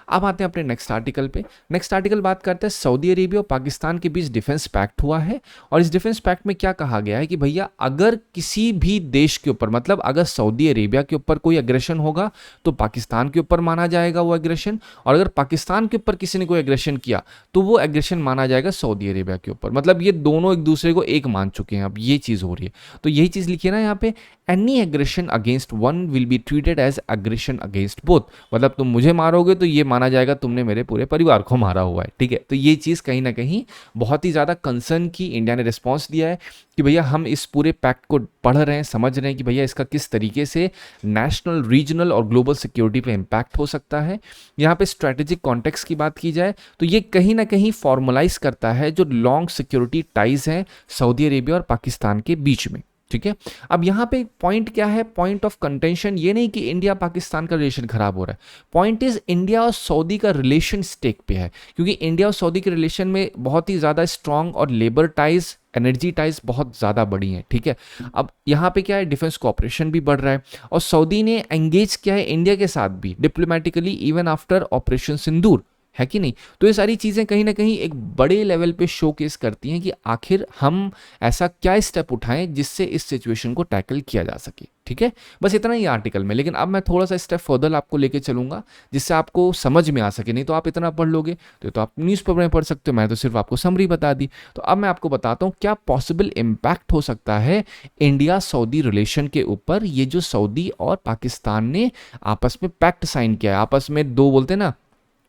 अब आते हैं अपने नेक्स्ट आर्टिकल पे। नेक्स्ट आर्टिकल बात करते हैं सऊदी अरेबिया और पाकिस्तान के बीच डिफेंस पैक्ट हुआ है, और इस डिफेंस पैक्ट में क्या कहा गया है कि भैया अगर किसी भी देश के ऊपर, मतलब अगर सऊदी अरेबिया के ऊपर कोई एग्रेशन होगा तो पाकिस्तान के ऊपर माना जाएगा वो एग्रेशन, और अगर पाकिस्तान के ऊपर किसी ने कोई एग्रेशन किया तो वो एग्रेशन माना जाएगा सऊदी अरेबिया के ऊपर। मतलब ये दोनों एक दूसरे को एक मान चुके हैं, अब ये चीज़ हो रही है। तो यही चीज़ लिखिए ना यहाँ पे, any aggression against one will be treated as aggression against both. मतलब तुम मुझे मारोगे तो ये माना जाएगा तुमने मेरे पूरे परिवार को मारा हुआ है, ठीक है। तो ये चीज़ कहीं ना कहीं बहुत ही ज़्यादा कंसर्न की इंडिया ने रिस्पॉन्स दिया है कि भैया हम इस पूरे पैक्ट को पढ़ रहे हैं, समझ रहे हैं कि भैया इसका किस तरीके से नेशनल, रीजनल और ग्लोबल सिक्योरिटी पे इम्पैक्ट हो सकता है। यहाँ पे स्ट्रैटेजिक कॉन्टेक्स्ट की बात की जाए तो ये कहीं ना कहीं फॉर्मलाइज करता है जो लॉन्ग सिक्योरिटी टाइज हैं सऊदी अरेबिया और पाकिस्तान के बीच में, ठीक है। अब यहाँ पे पॉइंट क्या है, पॉइंट ऑफ कंटेंशन ये नहीं कि इंडिया पाकिस्तान का रिलेशन खराब हो रहा है, पॉइंट इज इंडिया और सऊदी का रिलेशन स्टेक पे है, क्योंकि इंडिया और सऊदी के रिलेशन में बहुत ही ज़्यादा स्ट्रांग और लेबर टाइज, एनर्जी टाइज बहुत ज़्यादा बड़ी हैं, ठीक है। अब यहाँ पे क्या है, डिफेंस कोऑपरेशन भी बढ़ रहा है, और सऊदी ने एंगेज किया है इंडिया के साथ भी डिप्लोमेटिकली इवन आफ्टर ऑपरेशन सिंदूर, है कि नहीं। तो ये सारी चीज़ें कहीं ना कहीं एक बड़े लेवल पे शोकेस करती हैं कि आखिर हम ऐसा क्या स्टेप उठाएं जिससे इस सिचुएशन को टैकल किया जा सके, ठीक है। बस इतना ही आर्टिकल में, लेकिन अब मैं थोड़ा सा स्टेप फर्दर आपको लेके चलूंगा जिससे आपको समझ में आ सके। नहीं तो आप इतना पढ़ लोगे तो आप न्यूज़पेपर में पढ़ सकते हो, मैं तो सिर्फ आपको समरी बता दी। तो अब मैं आपको बताता हूँ क्या पॉसिबल इम्पैक्ट हो सकता है इंडिया सऊदी रिलेशन के ऊपर, ये जो सऊदी और पाकिस्तान ने आपस में पैक्ट साइन किया है। आपस में दो बोलते हैं ना,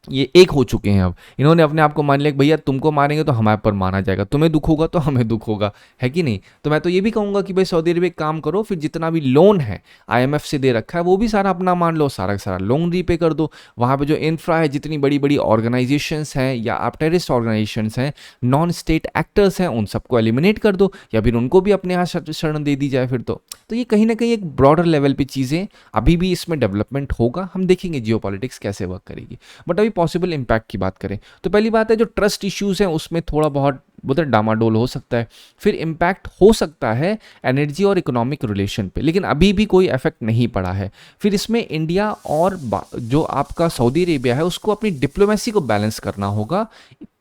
ये एक हो चुके हैं। अब इन्होंने अपने आप को मान लिया कि भैया तुमको मारेंगे तो हमारे पर माना जाएगा, तुम्हें दुख होगा तो हमें दुख होगा, है कि नहीं। तो मैं तो ये भी कहूंगा कि भाई सऊदी अरब एक काम करो, फिर जितना भी लोन है आईएमएफ से दे रखा है वो भी सारा अपना मान लो, सारा का सारा लोन रीपे कर दो। वहाँ पे जो इंफ्रा है, जितनी बड़ी बड़ी ऑर्गेनाइजेशंस हैं या आप टेररिस्ट ऑर्गेनाइजेशंस हैं, नॉन स्टेट एक्टर्स हैं, उन सबको एलिमिनेट कर दो या फिर उनको भी अपने यहाँ शरण दे दी जाए फिर तो ये कहीं ना कहीं एक ब्रॉडर लेवल पे चीज़ें, अभी भी इसमें डेवलपमेंट होगा, हम देखेंगे जियोपॉलिटिक्स कैसे वर्क करेगी। बट अभी पॉसिबल इम्पैक्ट की बात करें तो पहली बात है जो ट्रस्ट इश्यूज हैं उसमें थोड़ा बहुत बोलते डामाडोल हो सकता है। फिर इम्पैक्ट हो सकता है एनर्जी और इकोनॉमिक रिलेशन पे, लेकिन अभी भी कोई इफेक्ट नहीं पड़ा है। फिर इसमें इंडिया और जो आपका सऊदी अरेबिया है उसको अपनी डिप्लोमेसी को बैलेंस करना होगा।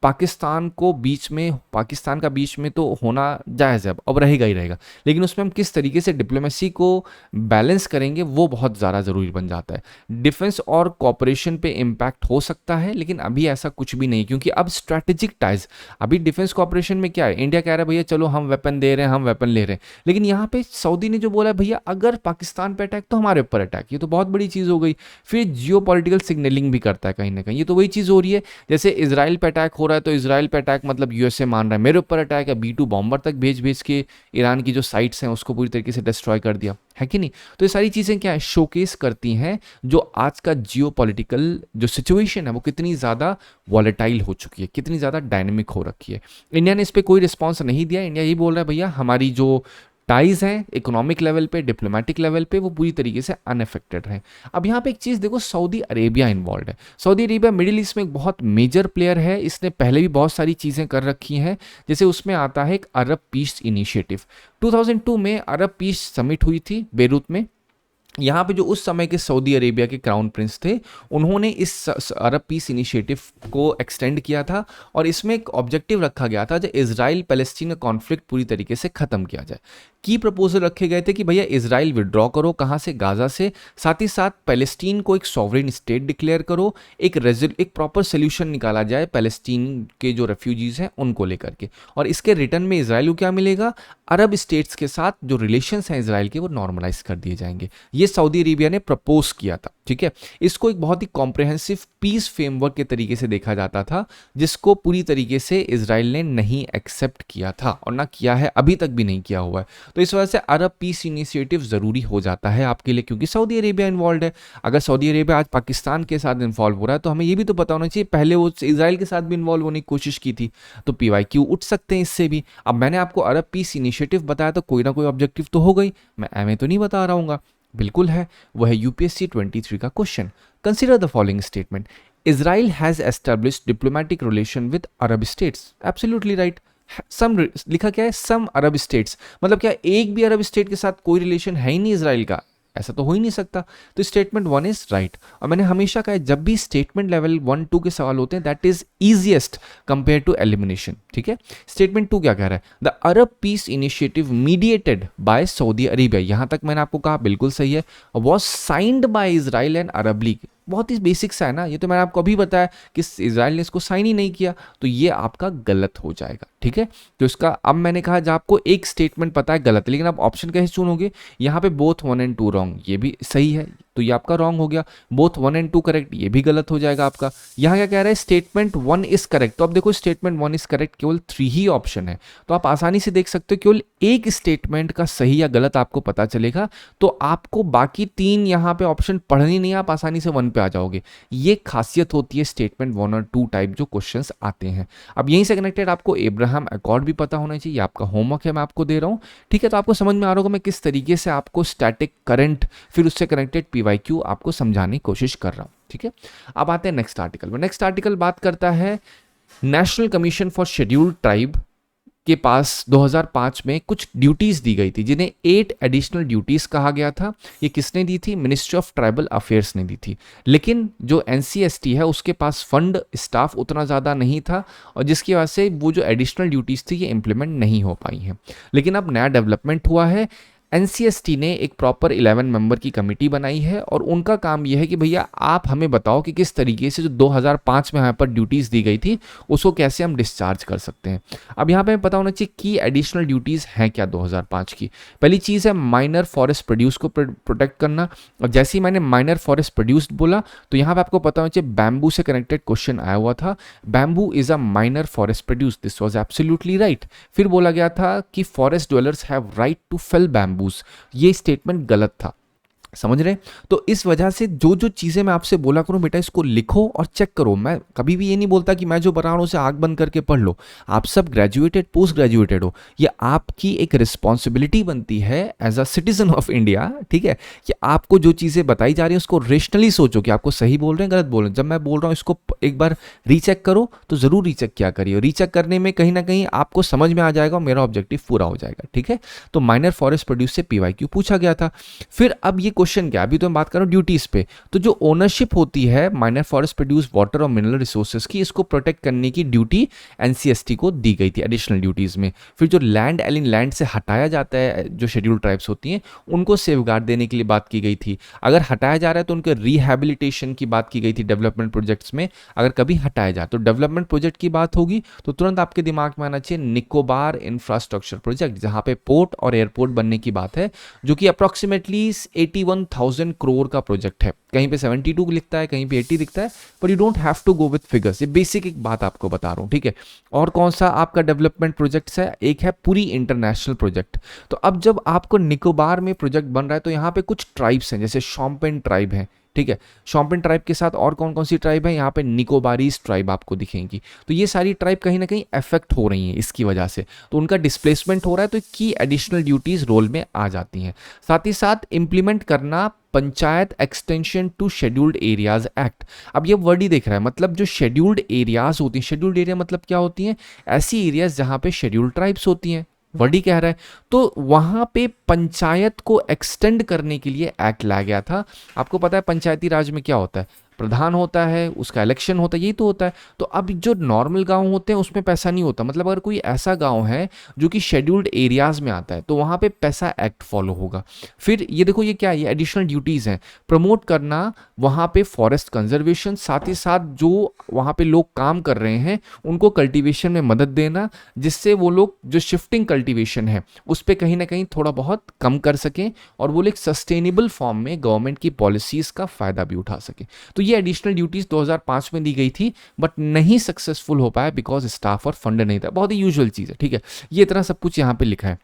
पाकिस्तान का बीच में तो होना जायज़ है, अब रहेगा ही रहेगा, लेकिन उसमें हम किस तरीके से डिप्लोमेसी को बैलेंस करेंगे वो बहुत ज़्यादा ज़रूरी बन जाता है। डिफेंस और कॉपरेशन पे इम्पैक्ट हो सकता है, लेकिन अभी ऐसा कुछ भी नहीं, क्योंकि अब स्ट्रैटेजिक टाइज, अभी डिफेंस ऑपरेशन में क्या है, इंडिया कह रहा है भैया चलो हम वेपन दे रहे हैं, हम वेपन ले रहे हैं, लेकिन यहाँ पे सऊदी ने जो बोला है भैया अगर पाकिस्तान पे अटैक तो हमारे ऊपर अटैक, ये तो बहुत बड़ी चीज़ हो गई। फिर जियोपॉलिटिकल सिग्नलिंग भी करता है कहीं ना कहीं, ये तो वही चीज़ हो रही है जैसे इजराइल पे अटैक हो रहा है तो इसराइल पे अटैक मतलब यूएसए मान रहा है मेरे ऊपर अटैक है, B2 बॉम्बर तक भेज भेज के ईरान की जो साइट्स हैं उसको पूरी तरीके से डिस्ट्रॉय कर दिया, है कि नहीं। तो ये सारी चीज़ें क्या है, शोकेस करती हैं जो आज का जियोपॉलिटिकल जो सिचुएशन है वो कितनी ज़्यादा वॉलेटाइल हो चुकी है, कितनी ज़्यादा डायनेमिक हो रखी है। इंडिया ने इस पर कोई रिस्पॉन्स नहीं दिया। इंडिया यही बोल रहा है भैया हमारी जो टाइज हैं इकोनॉमिक लेवल पे, डिप्लोमेटिक लेवल पे, वो पूरी तरीके से अनअफेक्टेड हैं। अब यहाँ पे एक चीज़ देखो, सऊदी अरेबिया इन्वॉल्व है। सऊदी अरेबिया मिडिल ईस्ट में एक बहुत मेजर प्लेयर है, इसने पहले भी बहुत सारी चीज़ें कर रखी हैं। जैसे उसमें आता है एक अरब पीस इनिशिएटिव। 2002 में अरब पीस समिट हुई थी बेरूत में। यहाँ पे जो उस समय के सऊदी अरेबिया के क्राउन प्रिंस थे, उन्होंने इस अरब पीस इनिशिएटिव को एक्सटेंड किया था और इसमें एक ऑब्जेक्टिव रखा गया था जो इजराइल पैलेस्टीन का कॉन्फ्लिक्ट पूरी तरीके से खत्म किया जाए। की प्रपोजल रखे गए थे कि भैया इजराइल विड्रॉ करो, कहाँ से, गाजा से, साथ ही साथ पैलेस्टीन को एक सॉवरेन स्टेट डिक्लेयर करो, एक प्रॉपर सोल्यूशन निकाला जाए पैलेस्टीन के जो रेफ्यूजीज हैं उनको लेकर के, और इसके रिटर्न में इजराइल को क्या मिलेगा, अरब स्टेट्स के साथ जो रिलेशंस हैं इजराइल के वो नॉर्मलाइज कर दिए जाएंगे। ये सऊदी अरेबिया ने प्रपोज किया था, ठीक है। इसको एक बहुत ही कॉम्प्रिहेंसिव पीस फ्रेमवर्क के तरीके से देखा जाता था, जिसको पूरी तरीके से इजराइल ने नहीं एक्सेप्ट किया था और ना किया है, अभी तक भी नहीं किया हुआ है। तो इस वजह से अरब पीस इनिशिएटिव जरूरी हो जाता है आपके लिए, क्योंकि सऊदी अरेबिया इन्वॉल्व है। अगर सऊदी अरेबिया आज पाकिस्तान के साथ इन्वॉल्व हो रहा है तो हमें ये भी तो पता होना चाहिए पहले वो इजराइल के साथ भी इन्वॉल्व होने की कोशिश की थी, तो PYQ उठ सकते हैं इससे भी। अब मैंने आपको अरब पीस इनिशिएटिव बताया तो कोई ना कोई ऑब्जेक्टिव तो हो गई, मैं एमए तो नहीं बता रहा हूँ। बिल्कुल है, वो है UPSC 23 का question. Consider the following statement, Israel has established diplomatic relation with Arab states. Absolutely right. सम लिखा क्या है, सम अरब स्टेट्स, मतलब क्या एक भी अरब स्टेट के साथ कोई रिलेशन है ही नहीं इजराइल का, ऐसा तो हो ही नहीं सकता। तो स्टेटमेंट 1 इज राइट। और मैंने हमेशा कहा जब भी स्टेटमेंट लेवल 1, 2 के सवाल होते हैं that is easiest compare to elimination, ठीक है। स्टेटमेंट 2 क्या कह रहा है, the Arab peace initiative mediated by Saudi Arabia, यहां तक मैंने आपको कहा बिल्कुल सही है, was signed by Israel and Arab League. बहुत ही बेसिक सा है ना, ये तो मैंने आपको अभी बताया कि इजराइल ने इसको साइन ही नहीं किया, तो ये आपका गलत हो जाएगा, ठीक है। तो इसका अब मैंने कहा जब आपको एक स्टेटमेंट पता है गलत, लेकिन आप ऑप्शन कैसे चुनोगे, यहाँ पे बोथ 1 and 2 रॉन्ग, ये भी सही है तो ये आपका रॉन्ग हो गया। बोथ 1 and 2 करेक्ट, ये भी गलत हो जाएगा आपका। यहाँ क्या कह रहा है, स्टेटमेंट 1 इज करेक्ट, तो अब देखो स्टेटमेंट 1 इज करेक्ट, केवल 3 ही ऑप्शन है, तो आप आसानी से देख सकते हो केवल एक स्टेटमेंट का सही या गलत आपको पता चलेगा, तो आपको बाकी 3 यहाँ पे ऑप्शन पढ़नी नहीं, आप आसानी से 1 पे आ जाओगे। ये खासियत होती है स्टेटमेंट 1 और 2 टाइप जो क्वेश्चंस आते हैं। अब यहीं से कनेक्टेड आपको एब्राहम अकॉर्ड भी पता होना चाहिए, आपका होमवर्क है, मैं आपको दे रहा हूँ, ठीक है। तो आपको समझ में आ रहा होगा मैं किस तरीके से आपको स्टैटिक करंट फिर उससे कनेक्टेड PYQ आपको समझाने की कोशिश कर रहा हूँ, ठीक है। अब आते हैं नेक्स्ट आर्टिकल में। नेक्स्ट आर्टिकल बात करता है national commission for scheduled tribe के पास 2005 में कुछ ड्यूटीज दी गई थी, जिन्हें 8 एडिशनल ड्यूटीज कहा गया था। ये किसने दी थी, मिनिस्ट्री ऑफ ट्राइबल अफेयर्स ने दी थी। लेकिन जो NCST है उसके पास फंड स्टाफ उतना ज़्यादा नहीं था, और जिसकी वजह से वो जो एडिशनल ड्यूटीज थी ये इंप्लीमेंट नहीं हो पाई हैं। लेकिन अब नया डेवलपमेंट हुआ है, NCST ने एक प्रॉपर 11 मेंबर की कमेटी बनाई है, और उनका काम यह है कि भैया आप हमें बताओ कि किस तरीके से जो 2005 में यहाँ पर ड्यूटीज़ दी गई थी उसको कैसे हम डिस्चार्ज कर सकते हैं। अब यहाँ पे हमें पता होना चाहिए कि एडिशनल ड्यूटीज़ हैं क्या 2005 की। पहली चीज़ है माइनर फॉरेस्ट प्रोड्यूस को प्रोटेक्ट करना, और जैसे ही मैंने माइनर फॉरेस्ट प्रोड्यूस्ड बोला तो यहाँ पे आपको पता होना चाहिए बैम्बू से कनेक्टेड क्वेश्चन आया हुआ था, bamboo is a minor forest produce, this was absolutely right. फिर बोला गया था कि forest dwellers have right to fell bamboo, ये स्टेटमेंट गलत था, समझ रहे। तो इस वजह से जो जो चीज़ें मैं आपसे बोला करूं बेटा इसको लिखो और चेक करो। मैं कभी भी ये नहीं बोलता कि मैं जो बता रहा हूं उसे आंख बंद करके पढ़ लो। आप सब ग्रेजुएटेड पोस्ट ग्रेजुएटेड हो, ये आपकी एक रिस्पॉन्सिबिलिटी बनती है as a citizen of India, ठीक है, कि आपको जो चीज़ें बताई जा रही हैं उसको रेशनली सोचो कि आपको सही बोल रहे हैं गलत बोल रहे हैं। जब मैं बोल रहा हूँ इसको एक बार रीचेक करो, तो ज़रूर रीचेक किया करिए। रीचेक करने में कहीं ना कहीं आपको समझ में आ जाएगा और मेरा ऑब्जेक्टिव पूरा हो जाएगा, ठीक है। तो माइनर फॉरेस्ट प्रोड्यूस से PYQ पूछा गया था। फिर अब ये क्वेश्चन क्या, अभी तो मैं बात कर रहा हूँ ड्यूटीज पे, तो जो ओनरशिप होती है माइनर फॉरेस्ट प्रोड्यूस वाटर और मिनरल रिसोर्सेज की, इसको प्रोटेक्ट करने की ड्यूटी NCST को दी गई थी एडिशनल ड्यूटीज में। फिर जो लैंड एलिन लैंड से हटाया जाता है, जो शेड्यूल्ड ट्राइब्स होती हैं उनको सेफगार्ड देने के लिए बात की गई थी। अगर हटाया जा रहा है तो उनके रिहैबिलिटेशन की बात की गई थी डेवलपमेंट प्रोजेक्ट्स में। अगर कभी हटाया जाए तो डेवलपमेंट प्रोजेक्ट की बात होगी तो तुरंत आपके दिमाग में आना चाहिए निकोबार इंफ्रास्ट्रक्चर प्रोजेक्ट, जहां पे पोर्ट और एयरपोर्ट बनने की बात है, जो कि अप्रॉक्सीमेटली 71,000 करोड़ का प्रोजेक्ट है, कहीं पे 72 लिखता है, कहीं पे 80 लिखता है, पर you don't have to go with figures, ये बेसिक एक बात आपको बता रहा हूँ, ठीक है। और कौन सा आपका डेवलपमेंट प्रोजेक्ट्स है, एक है पूरी इंटरनेशनल प्रोजेक्ट। तो अब जब आपको निकोबार में प्रोजेक्ट बन रहा है तो यहाँ पे कुछ ट्राइब्स हैं, जैसे शॉम्पेन ट्राइब है, ठीक है। शॉम्पेन ट्राइब के साथ और कौन कौन सी ट्राइब है, यहाँ पे निकोबारीज ट्राइब आपको दिखेंगी। तो ये सारी ट्राइब कहीं ना कहीं अफेक्ट हो रही हैं इसकी वजह से, तो उनका डिस्प्लेसमेंट हो रहा है, तो की एडिशनल ड्यूटीज रोल में आ जाती हैं। साथ ही साथ इंप्लीमेंट करना panchayat extension to scheduled areas act. अब ये वर्ड ही देख रहा है, मतलब जो शेड्यूल्ड एरियाज होती हैं, शेड्यूल्ड एरिया मतलब क्या होती हैं, ऐसी एरियाज जहाँ पे शेड्यूल्ड ट्राइब्स होती हैं, वर्ड ही कह रहा है। तो वहां पे पंचायत को एक्सटेंड करने के लिए एक्ट लाया गया था। आपको पता है पंचायती राज में क्या होता है, प्रधान होता है, उसका इलेक्शन होता है, यही तो होता है। तो अब जो नॉर्मल गांव होते हैं उसमें पैसा नहीं होता, मतलब अगर कोई ऐसा गांव है जो कि शेड्यूल्ड एरियाज में आता है तो वहां पे पैसा एक्ट फॉलो होगा। फिर ये देखो ये क्या है, ये एडिशनल ड्यूटीज हैं, प्रमोट करना वहां पे फॉरेस्ट कंजर्वेशन, साथ ही साथ जो वहां पे लोग काम कर रहे हैं उनको कल्टीवेशन में मदद देना, जिससे वो लोग जो शिफ्टिंग कल्टीवेशन है उस पर कहीं ना कहीं थोड़ा बहुत कम कर सकें और वो लोग सस्टेनेबल फॉर्म में गवर्नमेंट की पॉलिसीज का फायदा भी उठा सकें। तो ये एडिशनल ड्यूटीज 2005 में दी गई थी, बट नहीं सक्सेसफुल हो पाया बिकॉज स्टाफ और फंड नहीं था। बहुत ही यूजुअल चीज़ है, ठीक है। ये इतना सब कुछ यहाँ पे लिखा है।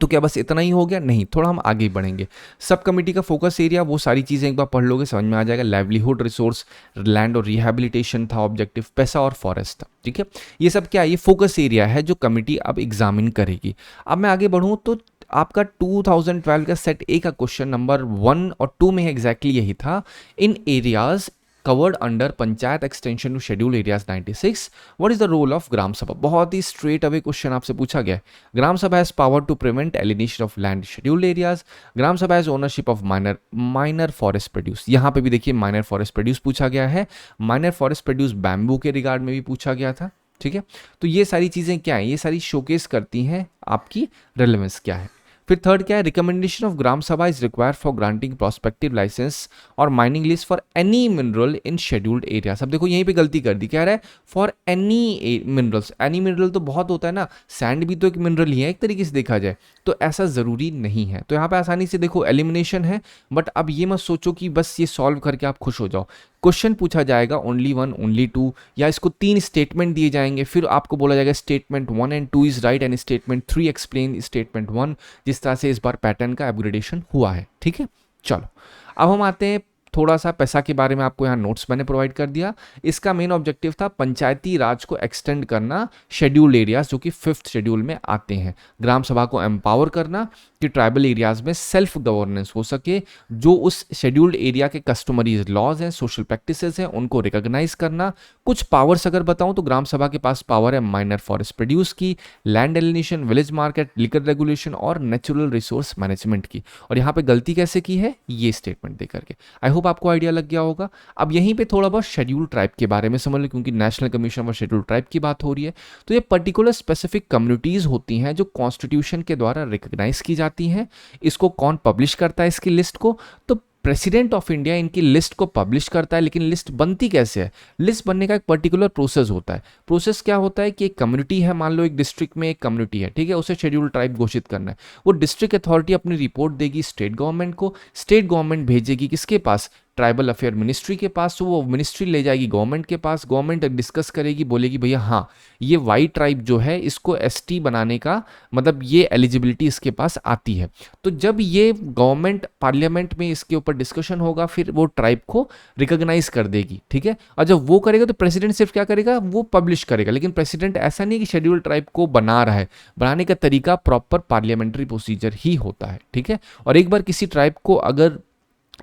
तो क्या बस इतना ही हो गया? नहीं, थोड़ा हम आगे बढ़ेंगे। सब कमेटी का फोकस एरिया, वो सारी चीज़ें एक बार पढ़ लोगे समझ में आ जाएगा। लाइवलीहुड, रिसोर्स, लैंड और रिहैबिलिटेशन था ऑब्जेक्टिव, पैसा और फॉरेस्ट था, ठीक है। ये सब क्या है, ये फोकस एरिया है जो कमेटी अब एग्जामिन करेगी। अब मैं आगे बढ़ूँ तो आपका 2012 का सेट ए का क्वेश्चन नंबर 1 और 2 में एग्जैक्टली यही था। In areas covered under panchayat extension to schedule areas 96, what is the role of Gram Sabha. बहुत ही स्ट्रेट अवे क्वेश्चन आपसे पूछा गया है। Gram Sabha has power to prevent alienation of land scheduled areas. Gram Sabha has ownership of minor forest produce. यहाँ पे भी देखिए minor forest produce पूछा गया है। माइनर फॉरेस्ट प्रोड्यूस बैम्बू के रिगार्ड में भी पूछा गया था, ठीक है। तो ये सारी चीज़ें क्या है, ये सारी शोकेस करती हैं आपकी रेलेवेंस क्या है। फिर थर्ड क्या है, recommendation of Gram Sabha is required for granting prospective licence और mining lease for any mineral in scheduled area. सब देखो यहीं पे गलती कर दी, क्या रहा है, for any minerals. Any mineral तो बहुत होता है ना, सैंड भी तो एक मिनरल ही है एक तरीके से देखा जाए, तो ऐसा ज़रूरी नहीं है। तो यहाँ पे आसानी से देखो एलिमिनेशन है, बट अब ये मत सोचो कि बस ये सॉल्व करके आप खुश हो जाओ। क्वेश्चन पूछा जाएगा ओनली 1, ओनली 2, या इसको 3 स्टेटमेंट दिए जाएंगे, फिर आपको बोला जाएगा statement 1 and 2 is right and statement 3 explain statement 1। जिस तरह से इस बार पैटर्न का अपग्रेडेशन हुआ है, ठीक है। चलो अब हम आते हैं थोड़ा सा पैसा के बारे में, आपको यहाँ नोट्स मैंने प्रोवाइड कर दिया। इसका मेन ऑब्जेक्टिव था पंचायती राज को एक्सटेंड करना शेड्यूल्ड एरियाज जो कि 5th शेड्यूल में आते हैं। ग्राम सभा को एम्पावर करना कि ट्राइबल एरियाज में सेल्फ गवर्नेंस हो सके, जो उस शेड्यूल्ड एरिया के कस्टमरी लॉज हैं, सोशल प्रैक्टिसेस हैं, उनको रिकॉग्नाइज करना। कुछ पावर्स अगर बताऊं तो ग्राम सभा के पास पावर है माइनर फॉरेस्ट प्रोड्यूस की, land alienation, village market, liquor regulation और नेचुरल रिसोर्स मैनेजमेंट की। और यहाँ पे गलती कैसे की है, ये स्टेटमेंट दे करके। आई होप आपको आइडिया लग गया होगा। अब यहीं पे थोड़ा बहुत शेड्यूल्ड ट्राइब के बारे में समझ लो, क्योंकि national commission for scheduled tribe की बात हो रही है। तो ये पर्टिकुलर स्पेसिफिक कम्युनिटीज होती हैं जो कॉन्स्टिट्यूशन के द्वारा रिकॉग्नाइज की जाती हैं। इसको कौन पब्लिश करता है इसकी लिस्ट को, तो प्रेसिडेंट ऑफ इंडिया इनकी लिस्ट को पब्लिश करता है। लेकिन लिस्ट बनती कैसे है, लिस्ट बनने का एक पर्टिकुलर प्रोसेस होता है। प्रोसेस क्या होता है कि एक कम्युनिटी है, मान लो एक डिस्ट्रिक्ट में एक कम्युनिटी है, ठीक है, उसे शेड्यूल्ड ट्राइब घोषित करना है। वो डिस्ट्रिक्ट अथॉरिटी अपनी रिपोर्ट देगी स्टेट गवर्नमेंट को, स्टेट गवर्नमेंट भेजेगी किसके पास, ट्राइबल अफेयर मिनिस्ट्री के पास। तो वो मिनिस्ट्री ले जाएगी गवर्नमेंट के पास, गवर्नमेंट डिस्कस करेगी, बोलेगी भैया हाँ ये वाई ट्राइब जो है इसको एसटी बनाने का मतलब ये एलिजिबिलिटी इसके पास आती है। तो जब ये गवर्नमेंट पार्लियामेंट में इसके ऊपर डिस्कशन होगा, फिर वो ट्राइब को रिकॉग्नाइज कर देगी, ठीक है। और जब वो करेगा तो प्रेसिडेंट सिर्फ क्या करेगा, वो पब्लिश करेगा। लेकिन प्रेसिडेंट ऐसा नहीं कि शेड्यूल ट्राइब को बना रहा है, बनाने का तरीका प्रॉपर पार्लियामेंट्री प्रोसीजर ही होता है, ठीक है। और एक बार किसी ट्राइब को अगर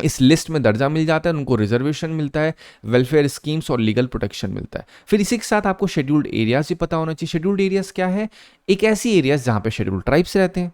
इस लिस्ट में दर्जा मिल जाता है, उनको रिजर्वेशन मिलता है, वेलफेयर स्कीम्स और लीगल प्रोटेक्शन मिलता है। फिर इसी के साथ आपको शेड्यूल्ड एरियाज भी पता होना चाहिए। शेड्यूल्ड एरियाज क्या है, एक ऐसी एरियाज जहां पे शेड्यूल्ड ट्राइब्स रहते हैं,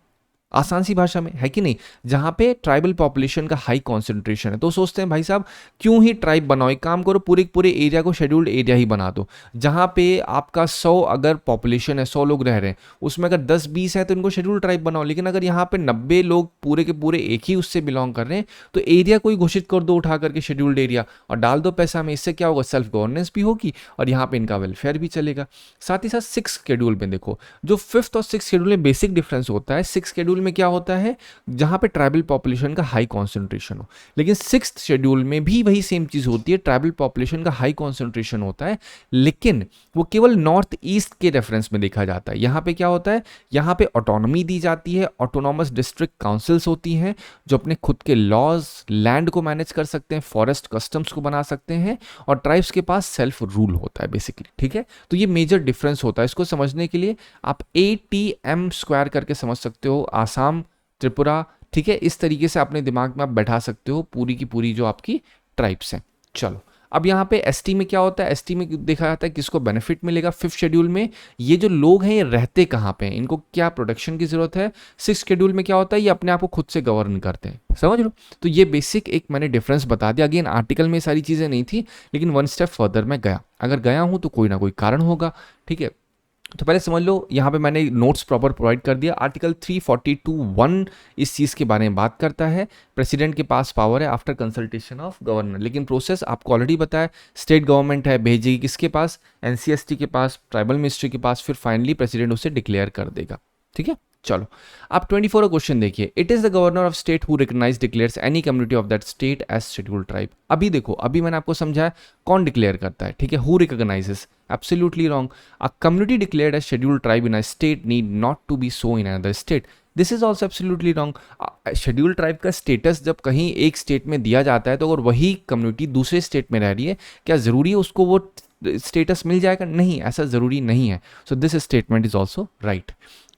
आसान सी भाषा में, है कि नहीं, जहां पे ट्राइबल पॉपुलेशन का हाई कॉन्सेंट्रेशन है। तो सोचते हैं भाई साहब क्यों ही ट्राइब बनाओ, एक काम करो पूरे एरिया को शेड्यूल्ड एरिया ही बना दो। जहां पे आपका 100 अगर पॉपुलेशन है, 100 लोग रह रहे हैं, उसमें अगर 10-20 है तो इनको शेड्यूल्ड ट्राइब बनाओ। लेकिन अगर यहाँ पे 90 लोग पूरे के पूरे एक ही उससे बिलोंग कर रहे हैं, तो एरिया को ही घोषित कर दो उठा करके शेड्यूल्ड एरिया और डाल दो पैसा में। इससे क्या होगा, सेल्फ गवर्नेंस भी होगी और यहाँ पे इनका वेलफेयर भी चलेगा। साथ ही साथ 6th शेड्यूल में देखो, जो 5th और 6th शेड्यूल में बेसिक डिफरेंस होता है, 6th शेड्यूल में क्या होता है, जहाँ पे ट्राइबल पॉपुलेशन का हाई कॉन्सेंट्रेशन हो। लेकिन 6th शेड्यूल में भी वही सेम चीज़ होती है, ट्राइबल पॉपुलेशन का हाई कॉन्सेंट्रेशन होता है, लेकिन वो केवल नॉर्थ ईस्ट के रेफरेंस में देखा जाता है। यहाँ पे क्या होता है, यहाँ पे ऑटोनॉमी दी जाती है, ऑटोनॉमस डिस्ट्रिक्ट काउंसिल्स होती हैं जो अपने खुद के लॉज, लैंड को मैनेज कर सकते हैं, फॉरेस्ट कस्टम्स को बना सकते हैं, और ट्राइब्स के पास सेल्फ रूल होता है बेसिकली। ठीक है, तो ये मेजर डिफरेंस होता है। इसको समझने के लिए आप ATM स्क्वायर करके समझ सकते हो, आसाम, त्रिपुरा। ठीक है, इस तरीके से अपने दिमाग में आप बैठा सकते हो पूरी की पूरी जो आपकी ट्राइब्स हैं। चलो, अब यहाँ पे एसटी में क्या होता है, एसटी में देखा जाता है किसको बेनिफिट मिलेगा 5th शेड्यूल में। ये जो लोग हैं ये रहते कहाँ पे हैं, इनको क्या प्रोटेक्शन की जरूरत है। 6th शेड्यूल में क्या होता है, ये अपने आप को खुद से गवर्न करते हैं, समझ लो। तो ये बेसिक एक मैंने डिफरेंस बता दिया। अगेन आर्टिकल में सारी चीज़ें नहीं थी, लेकिन 1 स्टेप फर्दर मैं गया। अगर गया हूँ तो कोई ना कोई कारण होगा। ठीक है, तो पहले समझ लो, यहाँ पे मैंने नोट्स प्रॉपर प्रोवाइड कर दिया। आर्टिकल 342(1) इस चीज़ के बारे में बात करता है, प्रेसिडेंट के पास पावर है आफ्टर कंसल्टेशन ऑफ गवर्नर। लेकिन प्रोसेस आपको ऑलरेडी बताया, स्टेट गवर्नमेंट है, भेजेगी किसके पास, NCST के पास, ट्राइबल मिनिस्ट्री के पास, फिर फाइनली प्रेसिडेंट उसे डिक्लेयर कर देगा। ठीक है, चलो आप 24 क्वेश्चन देखिए। It is the governor of state who recognise declares any community of that state as scheduled tribe. अभी देखो, अभी मैंने आपको समझाया कौन डिक्लेयर करता है। ठीक है, who recognises, absolutely wrong. A community declared as scheduled tribe in a state need not to be so in another state. This is also absolutely wrong. Scheduled tribe का स्टेटस जब कहीं एक स्टेट में दिया जाता है, तो अगर वही कम्युनिटी दूसरे स्टेट में रह रही है, क्या जरूरी है उसको वो स्टेटस मिल जाएगा? नहीं, ऐसा जरूरी नहीं है। So this statement is also right.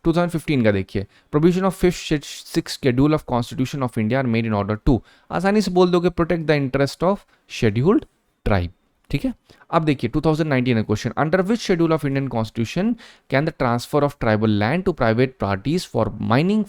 2015 का देखिए, provision of 5th schedule of constitution of India are made in order to, आसानी से बोल दोगे, protect the interest of scheduled tribe. ठीक है, अब देखिए 2019 का question, under which schedule of Indian constitution can the transfer of tribal land to private parties for mining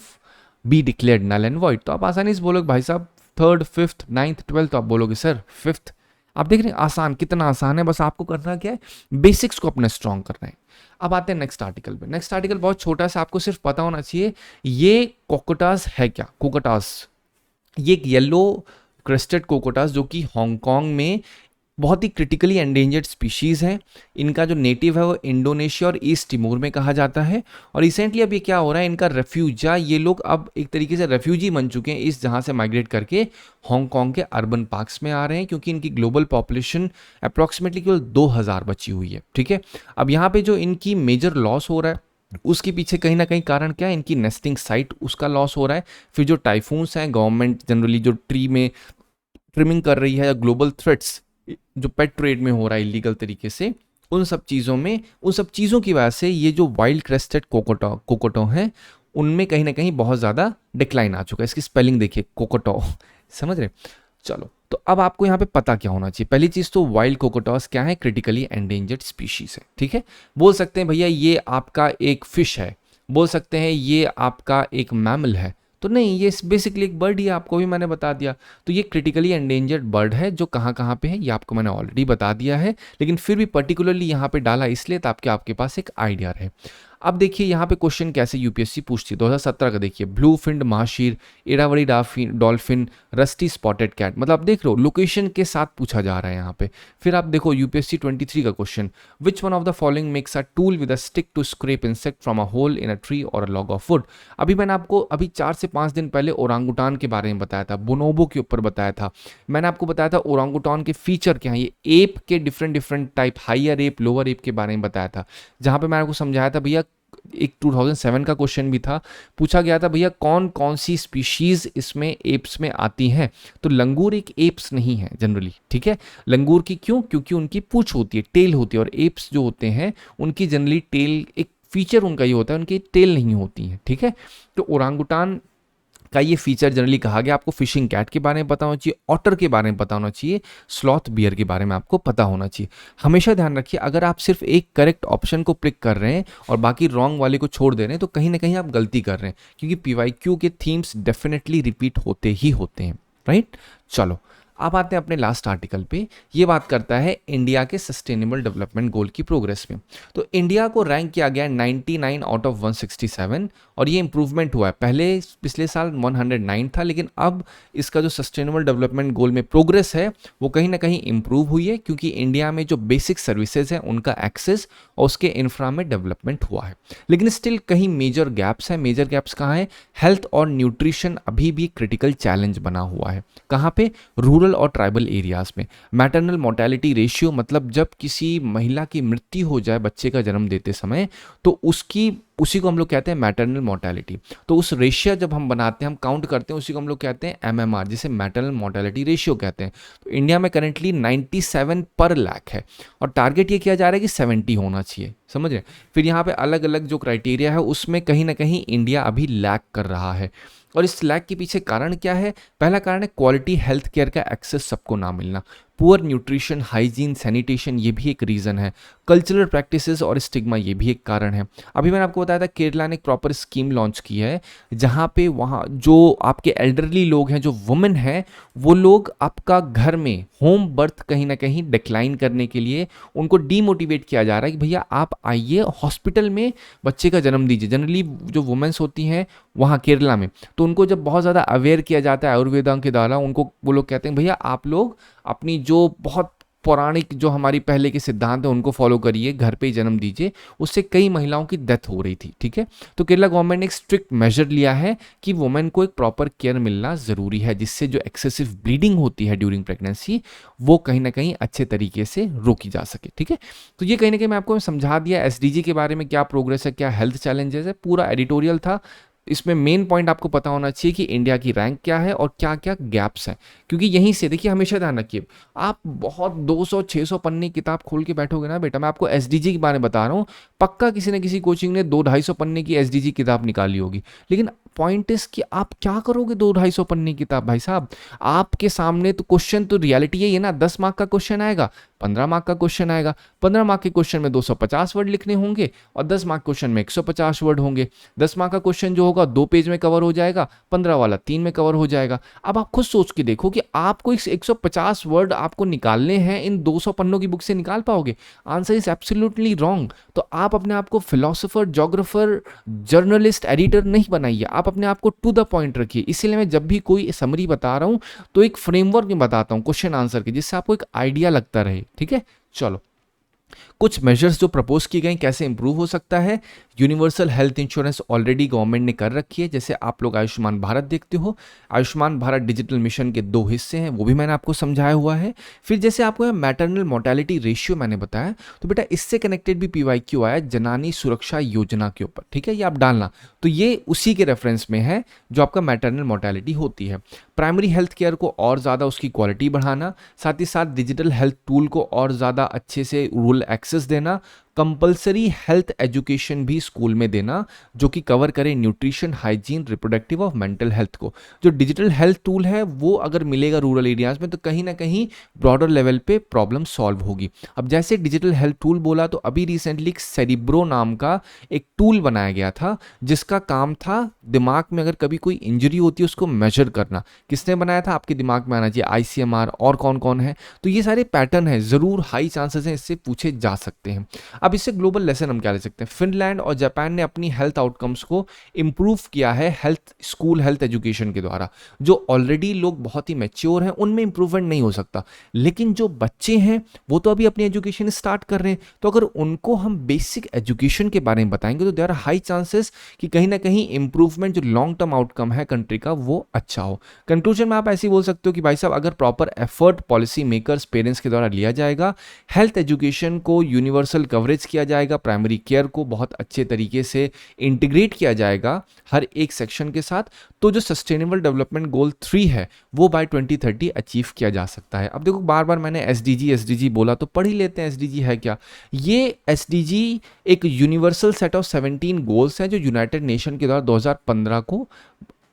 be declared null and void? तो आप आसानी से बोलोगे भाई साहब 3rd, 5th, 9th, 12th, तो आप बोलोगे सर 5th। आप देख रहे हैं आसान, कितना आसान है, बस आपको करना क्या है, बेसिक्स को अपने स्ट्रॉन्ग करना है। अब आते हैं नेक्स्ट आर्टिकल पे। नेक्स्ट आर्टिकल बहुत छोटा सा, आपको सिर्फ पता होना चाहिए ये कोकोटास है क्या। कोकोटास ये एक येलो क्रेस्टेड कोकोटास जो कि हांगकांग में बहुत ही क्रिटिकली एंडेंजर्ड स्पीशीज़ है। इनका जो नेटिव है वो इंडोनेशिया और ईस्ट तिमोर में कहा जाता है। और रिसेंटली अब ये क्या हो रहा है, इनका रेफ्यूज, या ये लोग अब एक तरीके से रेफ्यूजी बन चुके हैं, इस जहाँ से माइग्रेट करके हांगकांग के अर्बन पार्क्स में आ रहे हैं, क्योंकि इनकी ग्लोबल पॉपुलेशन अप्रॉक्सीमेटली केवल 2000 बची हुई है। ठीक है, अब यहाँ पे जो इनकी मेजर लॉस हो रहा है, उसके पीछे कहीं ना कहीं कारण क्या है, इनकी नेस्टिंग साइट, उसका लॉस हो रहा है। फिर जो टाइफून्स हैं, गवर्नमेंट जनरली जो ट्री में ट्रिमिंग कर रही है, या ग्लोबल थ्रेट्स जो पेट ट्रेड में हो रहा है इलीगल तरीके से, उन सब चीज़ों की वजह से ये जो वाइल्ड क्रेस्टेड कोकोटो हैं, उनमें कहीं ना कहीं बहुत ज़्यादा डिक्लाइन आ चुका है। इसकी स्पेलिंग देखिए, कोकोटो, समझ रहे। चलो, तो अब आपको यहाँ पे पता क्या होना चाहिए। पहली चीज़ तो वाइल्ड कोकोटॉस क्या है, क्रिटिकली एंडेंजर्ड स्पीशीज है। ठीक है, बोल सकते हैं भैया ये आपका एक फिश है, बोल सकते हैं ये आपका एक मैमल है, तो नहीं, ये बेसिकली एक बर्ड ही है, आपको भी मैंने बता दिया। तो ये क्रिटिकली एंडेंजर्ड बर्ड है, जो कहाँ पे है ये आपको मैंने ऑलरेडी बता दिया है, लेकिन फिर भी पर्टिकुलरली यहाँ पे डाला इसलिए ताकि आपके पास एक आइडिया रहे। अब देखिए यहाँ पे क्वेश्चन कैसे यूपीएससी पूछती है। 2017 का देखिए, ब्लू फिन्ड महाशीर, इरावरी डॉल्फिन, रस्टी स्पॉटेड कैट, मतलब आप देख रहे हो लोकेशन के साथ पूछा जा रहा है यहाँ पे। फिर आप देखो यूपीएससी 23 का question, which one of the following makes a tool with a stick to scrape insect from a hole in a tree or a log of would. अभी मैंने आपको 4 से 5 दिन पहले ओरांगुटान के बारे में बताया था, बोनोबो के ऊपर बताया था। मैंने आपको बताया था ओरांगुटान के फीचर क्या है, ये एप के different type, higher app, lower app के बारे में बताया था, जहाँ पे मैंने आपको समझाया था भैया, एक 2007 का क्वेश्चन भी था, पूछा गया था भैया कौन कौन सी स्पीशीज इसमें एप्स में आती हैं। तो लंगूर एक एप्स नहीं है जनरली, ठीक है। लंगूर की क्यों, क्योंकि उनकी पूंछ होती है, टेल होती है, और एप्स जो होते हैं उनकी जनरली टेल, एक फीचर उनका ये होता है, उनकी टेल नहीं होती है, ठीक है। तो ओरांगुटान का ये फीचर जनरली कहा गया। आपको फिशिंग कैट के बारे में पता होना चाहिए, ऑटर के बारे में पता होना चाहिए, स्लॉथ बियर के बारे में आपको पता होना चाहिए। हमेशा ध्यान रखिए, अगर आप सिर्फ एक करेक्ट ऑप्शन को पिक कर रहे हैं और बाकी रॉन्ग वाले को छोड़ दे रहे हैं, तो कहीं ना कहीं आप गलती कर रहे हैं, क्योंकि पीवाईक्यू के थीम्स डेफिनेटली रिपीट होते ही होते हैं, राइट। चलो अब आते हैं अपने लास्ट आर्टिकल पे। ये बात करता है इंडिया के सस्टेनेबल डेवलपमेंट गोल की प्रोग्रेस में। तो इंडिया को रैंक किया गया 99 आउट ऑफ 167 और ये इंप्रूवमेंट हुआ है। पहले पिछले साल 109 था, लेकिन अब इसका जो सस्टेनेबल डेवलपमेंट गोल में प्रोग्रेस है वो कहीं ना कहीं इंप्रूव हुई है, क्योंकि इंडिया में जो बेसिक सर्विसेज हैं उनका एक्सेस और उसके इंफ्रा में डेवलपमेंट हुआ है। लेकिन स्टिल कहीं मेजर गैप्स हैं। मेजर गैप्स कहाँ हैं? हेल्थ और न्यूट्रिशन अभी भी क्रिटिकल चैलेंज बना हुआ है। कहाँ पे? रूरल और ट्राइबल एरियाज में। मैटरनल मोर्टेलिटी रेशियो, मतलब जब किसी महिला की मृत्यु हो जाए बच्चे का जन्म देते समय, तो उसी को हम लोग कहते हैं मैटरनल मोर्टेलिटी। तो उस रेशियो जब हम बनाते हैं, हम काउंट करते हैं, उसी को हम लोग कहते हैं एमएमआर, जिसे मैटरनल मोर्टेलिटी रेशियो कहते हैं। तो इंडिया में करेंटली 97 पर लाख है और टारगेट ये किया जा रहा है कि 70 होना चाहिए। समझ रहे? फिर यहाँ पे अलग अलग जो क्राइटेरिया है उसमें कहीं ना कहीं इंडिया अभी लैग कर रहा है। और इस लैग के पीछे कारण क्या है? पहला कारण है क्वालिटी हेल्थ केयर का एक्सेस सबको ना मिलना। पुअर न्यूट्रिशन, हाइजीन, सैनिटेशन, ये भी एक रीज़न है। कल्चरल प्रैक्टिसेस और स्टिग्मा, ये भी एक कारण है। अभी मैंने आपको बताया था केरला ने एक प्रॉपर स्कीम लॉन्च की है, जहाँ पे वहाँ जो आपके एल्डरली लोग हैं, जो वुमेन हैं, वो लोग आपका घर में होम बर्थ कहीं ना कहीं डिक्लाइन करने के लिए उनको डीमोटिवेट किया जा रहा है कि भैया आप आइए हॉस्पिटल में बच्चे का जन्म दीजिए। जनरली जो वुमेन्स होती हैं वहाँ केरला में, तो उनको जब बहुत ज़्यादा अवेयर किया जाता है आयुर्वेदा के द्वारा, उनको वो लोग कहते हैं भैया आप लोग अपनी जो बहुत पौराणिक जो हमारी पहले के सिद्धांत है उनको फॉलो करिए, घर पे ही जन्म दीजिए। उससे कई महिलाओं की डेथ हो रही थी। ठीक है, तो केरला गवर्नमेंट ने एक स्ट्रिक्ट मेजर लिया है कि वुमेन को एक प्रॉपर केयर मिलना ज़रूरी है, जिससे जो एक्सेसिव ब्लीडिंग होती है ड्यूरिंग प्रेगनेंसी वो कहीं ना कहीं अच्छे तरीके से रोकी जा सके। ठीक है, तो ये कहीं ना कहीं मैं आपको समझा दिया एसडीजी के बारे में, क्या प्रोग्रेस है, क्या हेल्थ चैलेंजेस है, पूरा एडिटोरियल था। इसमें मेन पॉइंट आपको पता होना चाहिए कि इंडिया की रैंक क्या है और क्या क्या गैप्स हैं, क्योंकि यहीं से देखिए, हमेशा ध्यान रखिए, आप बहुत 200-600 पन्ने किताब खोल के बैठोगे ना बेटा, मैं आपको एसडीजी के बारे में बता रहा हूँ, पक्का किसी न किसी कोचिंग ने 200-250 पन्ने की एसडीजी किताब निकाली होगी, लेकिन पॉइंट इज कि आप क्या करोगे 200-250 पन्ने की किताब? भाई साहब, आपके सामने तो क्वेश्चन, तो रियलिटी यही है ना, 10 मार्क का क्वेश्चन आएगा, 15 मार्क का क्वेश्चन आएगा, 15 मार्क के क्वेश्चन में 250 वर्ड लिखने होंगे और 10 मार्क क्वेश्चन में 150 वर्ड होंगे। 10 मार्क का क्वेश्चन जो होगा 2 पेज में कवर हो जाएगा, 15 वाला 3 में कवर हो जाएगा। अब आप खुद सोच के देखो कि आपको 150 वर्ड आपको निकालने हैं, इन 200 पन्नों की बुक से निकाल पाओगे? Answer is absolutely wrong. तो आप अपने आप को फिलोसोफर, जोग्राफर, जर्नलिस्ट, एडिटर नहीं बनाइए, आप अपने आप को टू द पॉइंट रखिए। इसीलिए मैं जब भी कोई समरी बता रहा हूं तो एक फ्रेमवर्क में बताता हूं क्वेश्चन आंसर के, जिससे आपको एक आइडिया लगता रहे। ठीक है, चलो कुछ मेजर्स जो प्रपोज की गई, कैसे इंप्रूव हो सकता है। Universal health insurance already government ने कर रखी है, जैसे आप लोग आयुष्मान भारत देखते हो। आयुष्मान भारत डिजिटल मिशन के 2 हिस्से हैं, वो भी मैंने आपको समझाया हुआ है। फिर जैसे आपको मैटरनल मोर्टेलिटी रेशियो मैंने बताया, तो बेटा इससे कनेक्टेड भी पीवाईक्यू आया जनानी सुरक्षा योजना के ऊपर। ठीक है, ये आप डालना, तो ये उसी के रेफरेंस में है जो आपका मैटरनल मोर्टेलिटी होती है। प्राइमरी हेल्थ केयर को और ज़्यादा उसकी क्वालिटी बढ़ाना, साथ ही साथ डिजिटल हेल्थ टूल को और ज़्यादा अच्छे से रूरल एक्सेस देना, कंपलसरी हेल्थ एजुकेशन भी स्कूल में देना जो कि कवर करे न्यूट्रिशन, हाइजीन, रिप्रोडक्टिव और मेंटल हेल्थ को। जो डिजिटल हेल्थ टूल है वो अगर मिलेगा रूरल एरियाज में तो कहीं ना कहीं ब्रॉडर लेवल पे प्रॉब्लम सॉल्व होगी। अब जैसे डिजिटल हेल्थ टूल बोला, तो अभी रिसेंटली सेरिब्रो नाम का एक टूल बनाया गया था, जिसका काम था दिमाग में अगर कभी कोई इंजरी होती है उसको मेजर करना। किसने बनाया था? आपके दिमाग में आना चाहिए, आईसीएमआर। और कौन कौन है? तो ये सारे पैटर्न है, जरूर हाई चांसेस हैं इससे पूछे जा सकते हैं। अब इससे ग्लोबल लेसन हम क्या ले सकते हैं? फिनलैंड और जापान ने अपनी हेल्थ आउटकम्स को इंप्रूव किया है हेल्थ स्कूल हेल्थ एजुकेशन के द्वारा। जो ऑलरेडी लोग बहुत ही मैच्योर हैं उनमें इंप्रूवमेंट नहीं हो सकता, लेकिन जो बच्चे हैं वो तो अभी अपनी एजुकेशन स्टार्ट कर रहे हैं, तो अगर उनको हम बेसिक एजुकेशन के बारे में बताएंगे तो देयर आर हाई चांसेस कि कहीं ना कहीं इंप्रूवमेंट जो लॉन्ग टर्म आउटकम है कंट्री का वो अच्छा हो। कंक्लूजन में आप ऐसे ही बोल सकते हो कि भाई साहब, अगर proper effort policy makers, parents के द्वारा लिया जाएगा, हेल्थ एजुकेशन को यूनिवर्सल कवरेज किया जाएगा, प्राइमरी केयर को बहुत अच्छे तरीके से इंटीग्रेट किया जाएगा हर एक सेक्शन के साथ, तो जो सस्टेनेबल डेवलपमेंट गोल 3 है वो बाय 2030 अचीव किया जा सकता है। अब देखो, बार बार मैंने एसडीजी बोला, तो पढ़ ही लेते हैं एसडीजी है क्या। ये एसडीजी एक यूनिवर्सल सेट ऑफ 17 गोल्स हैं जो यूनाइटेड नेशन के द्वारा 2015 को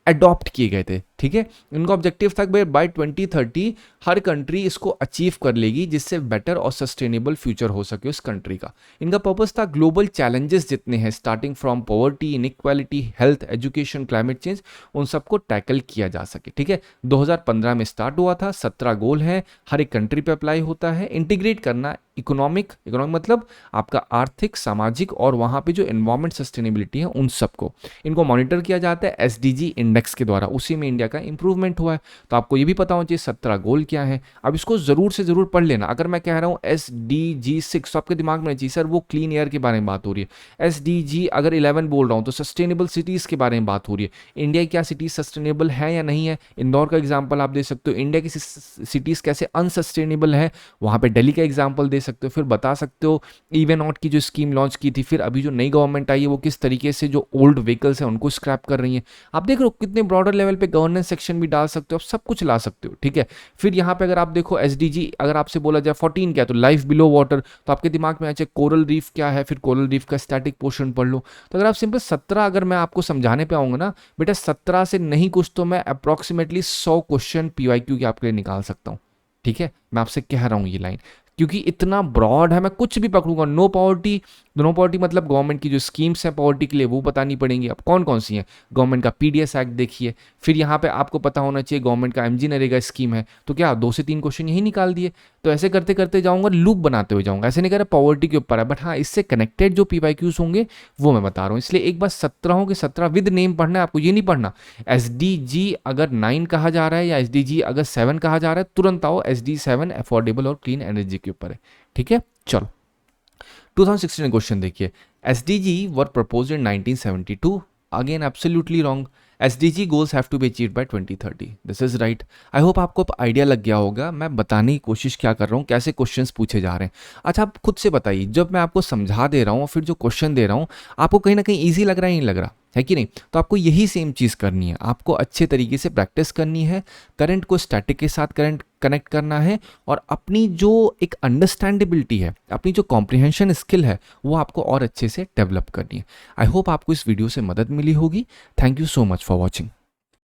अडॉप्ट किए गए थे। ठीक है। इनका ऑब्जेक्टिव था कि बाय 2030 हर कंट्री इसको अचीव कर लेगी, जिससे बेटर और सस्टेनेबल फ्यूचर हो सके उस कंट्री का। इनका पर्पस था ग्लोबल चैलेंजेस जितने हैं, starting from poverty, inequality, health, education, climate change, उन सबको टैकल किया जा सके। ठीक है, 2015 में स्टार्ट हुआ था। 17 गोल हैं, हर एक कंट्री पे अप्लाई होता है। इंटीग्रेट करना इकोनॉमिक मतलब आपका आर्थिक, सामाजिक और वहाँ पे जो एनवायरमेंट सस्टेनेबिलिटी है उन सबको, इनको मॉनिटर किया जाता है एसडीजी इंडेक्स के द्वारा। उसी में इंडिया का इंप्रूवमेंट हुआ है। तो आपको ये भी पता होना चाहिए 17 गोल क्या है। अब इसको ज़रूर से ज़रूर पढ़ लेना। अगर मैं कह रहा हूँ SDG 6 तो आपके दिमाग में चाहिए सर वो क्लीन एयर के बारे में बात हो रही है। SDG अगर 11 बोल रहा हूँ तो सस्टेनेबल सिटीज़ के बारे में बात हो रही है। इंडिया की क्या सिटीज़ सस्टेनेबल है या नहीं है, इंदौर का एग्जाम्पल आप दे सकते हो। इंडिया की सिटीज़ कैसे अनसस्टेनेबल है, वहाँ पर दिल्ली का एग्जाम्पल दे सकते हो। फिर बता सकते हो ईवी नॉट की जो स्कीम लॉन्च की थी, फिर अभी जो नई गवर्नमेंट आई है वो किस तरीके से जो ओल्ड व्हीकल्स हैं उनको स्क्रैप कर रही है। आप देख रहे हो कितने ब्रॉडर लेवल पे गवर्नेंस सेक्शन भी डाल सकते हो, आप सब कुछ ला सकते हो। ठीक है, फिर यहाँ पे अगर आप देखो एसडीजी, अगर आपसे बोला जाए 14 क्या है तो लाइफ बिलो वाटर, तो आपके दिमाग में आ जाए कोरल रीफ क्या है, फिर कोरल रीफ का स्टैटिक पोर्शन पढ़ लो। तो अगर आप सिंपल 17 अगर मैं आपको समझाने पे आऊंगा ना बेटा, 17 से नहीं कुछ तो मैं अप्रॉक्सीमेटली 100 क्वेश्चन पीवाईक्यू के आपके लिए निकाल सकता हूँ। ठीक है, मैं आपसे कह रहा हूँ ये लाइन, क्योंकि इतना ब्रॉड है, मैं कुछ भी पकड़ूंगा। नो पॉवर्टी मतलब गवर्नमेंट की जो स्कीम्स हैं पॉवर्टी के लिए वो बतानी पड़ेंगी। अब कौन कौन सी हैं, गवर्नमेंट का पीडीएस एक्ट देखिए, फिर यहाँ पे आपको पता होना चाहिए गवर्नमेंट का एमजी नरेगा स्कीम है। तो क्या 2 से 3 क्वेश्चन यही निकाल दिए। तो ऐसे करते करते जाऊंगा, लूप बनाते हुए जाऊंगा। ऐसे नहीं कह रहा पॉवर्टी के ऊपर है, बट हाँ इससे कनेक्टेड जो पीवाईक्यूज होंगे वो मैं बता रहा हूँ। इसलिए एक बार 17 के 17 विद नेम पढ़ना है आपको, ये नहीं पढ़ना एसडीजी अगर 9 कहा जा रहा है या एसडीजी अगर 7 कहा जा रहा है तुरंत आओ एसडी 7 अफोर्डेबल और क्लीन एनर्जी के ऊपर है। ठीक है, चलो 2016 क्वेश्चन देखिए। SDG were proposed in 1972, again absolutely wrong. SDG goals have to be achieved by 2030. This is right. I hope आपको आइडिया लग गया होगा मैं बताने की कोशिश क्या कर रहा हूँ, कैसे क्वेश्चंस पूछे जा रहे हैं। अच्छा आप खुद से बताइए, जब मैं आपको समझा दे रहा हूँ फिर जो क्वेश्चन दे रहा हूँ आपको कहीं ना कहीं ईजी लग रहा है, नहीं लग रहा है कि नहीं? तो आपको यही सेम चीज़ करनी है, आपको अच्छे तरीके से प्रैक्टिस करनी है, करंट को स्टैटिक के साथ करंट कनेक्ट करना है, और अपनी जो एक अंडरस्टैंडेबिलिटी है, अपनी जो कॉम्प्रिहेंशन स्किल है वो आपको और अच्छे से डेवलप करनी है। आई होप आपको इस वीडियो से मदद मिली होगी। Thank you so much for watching.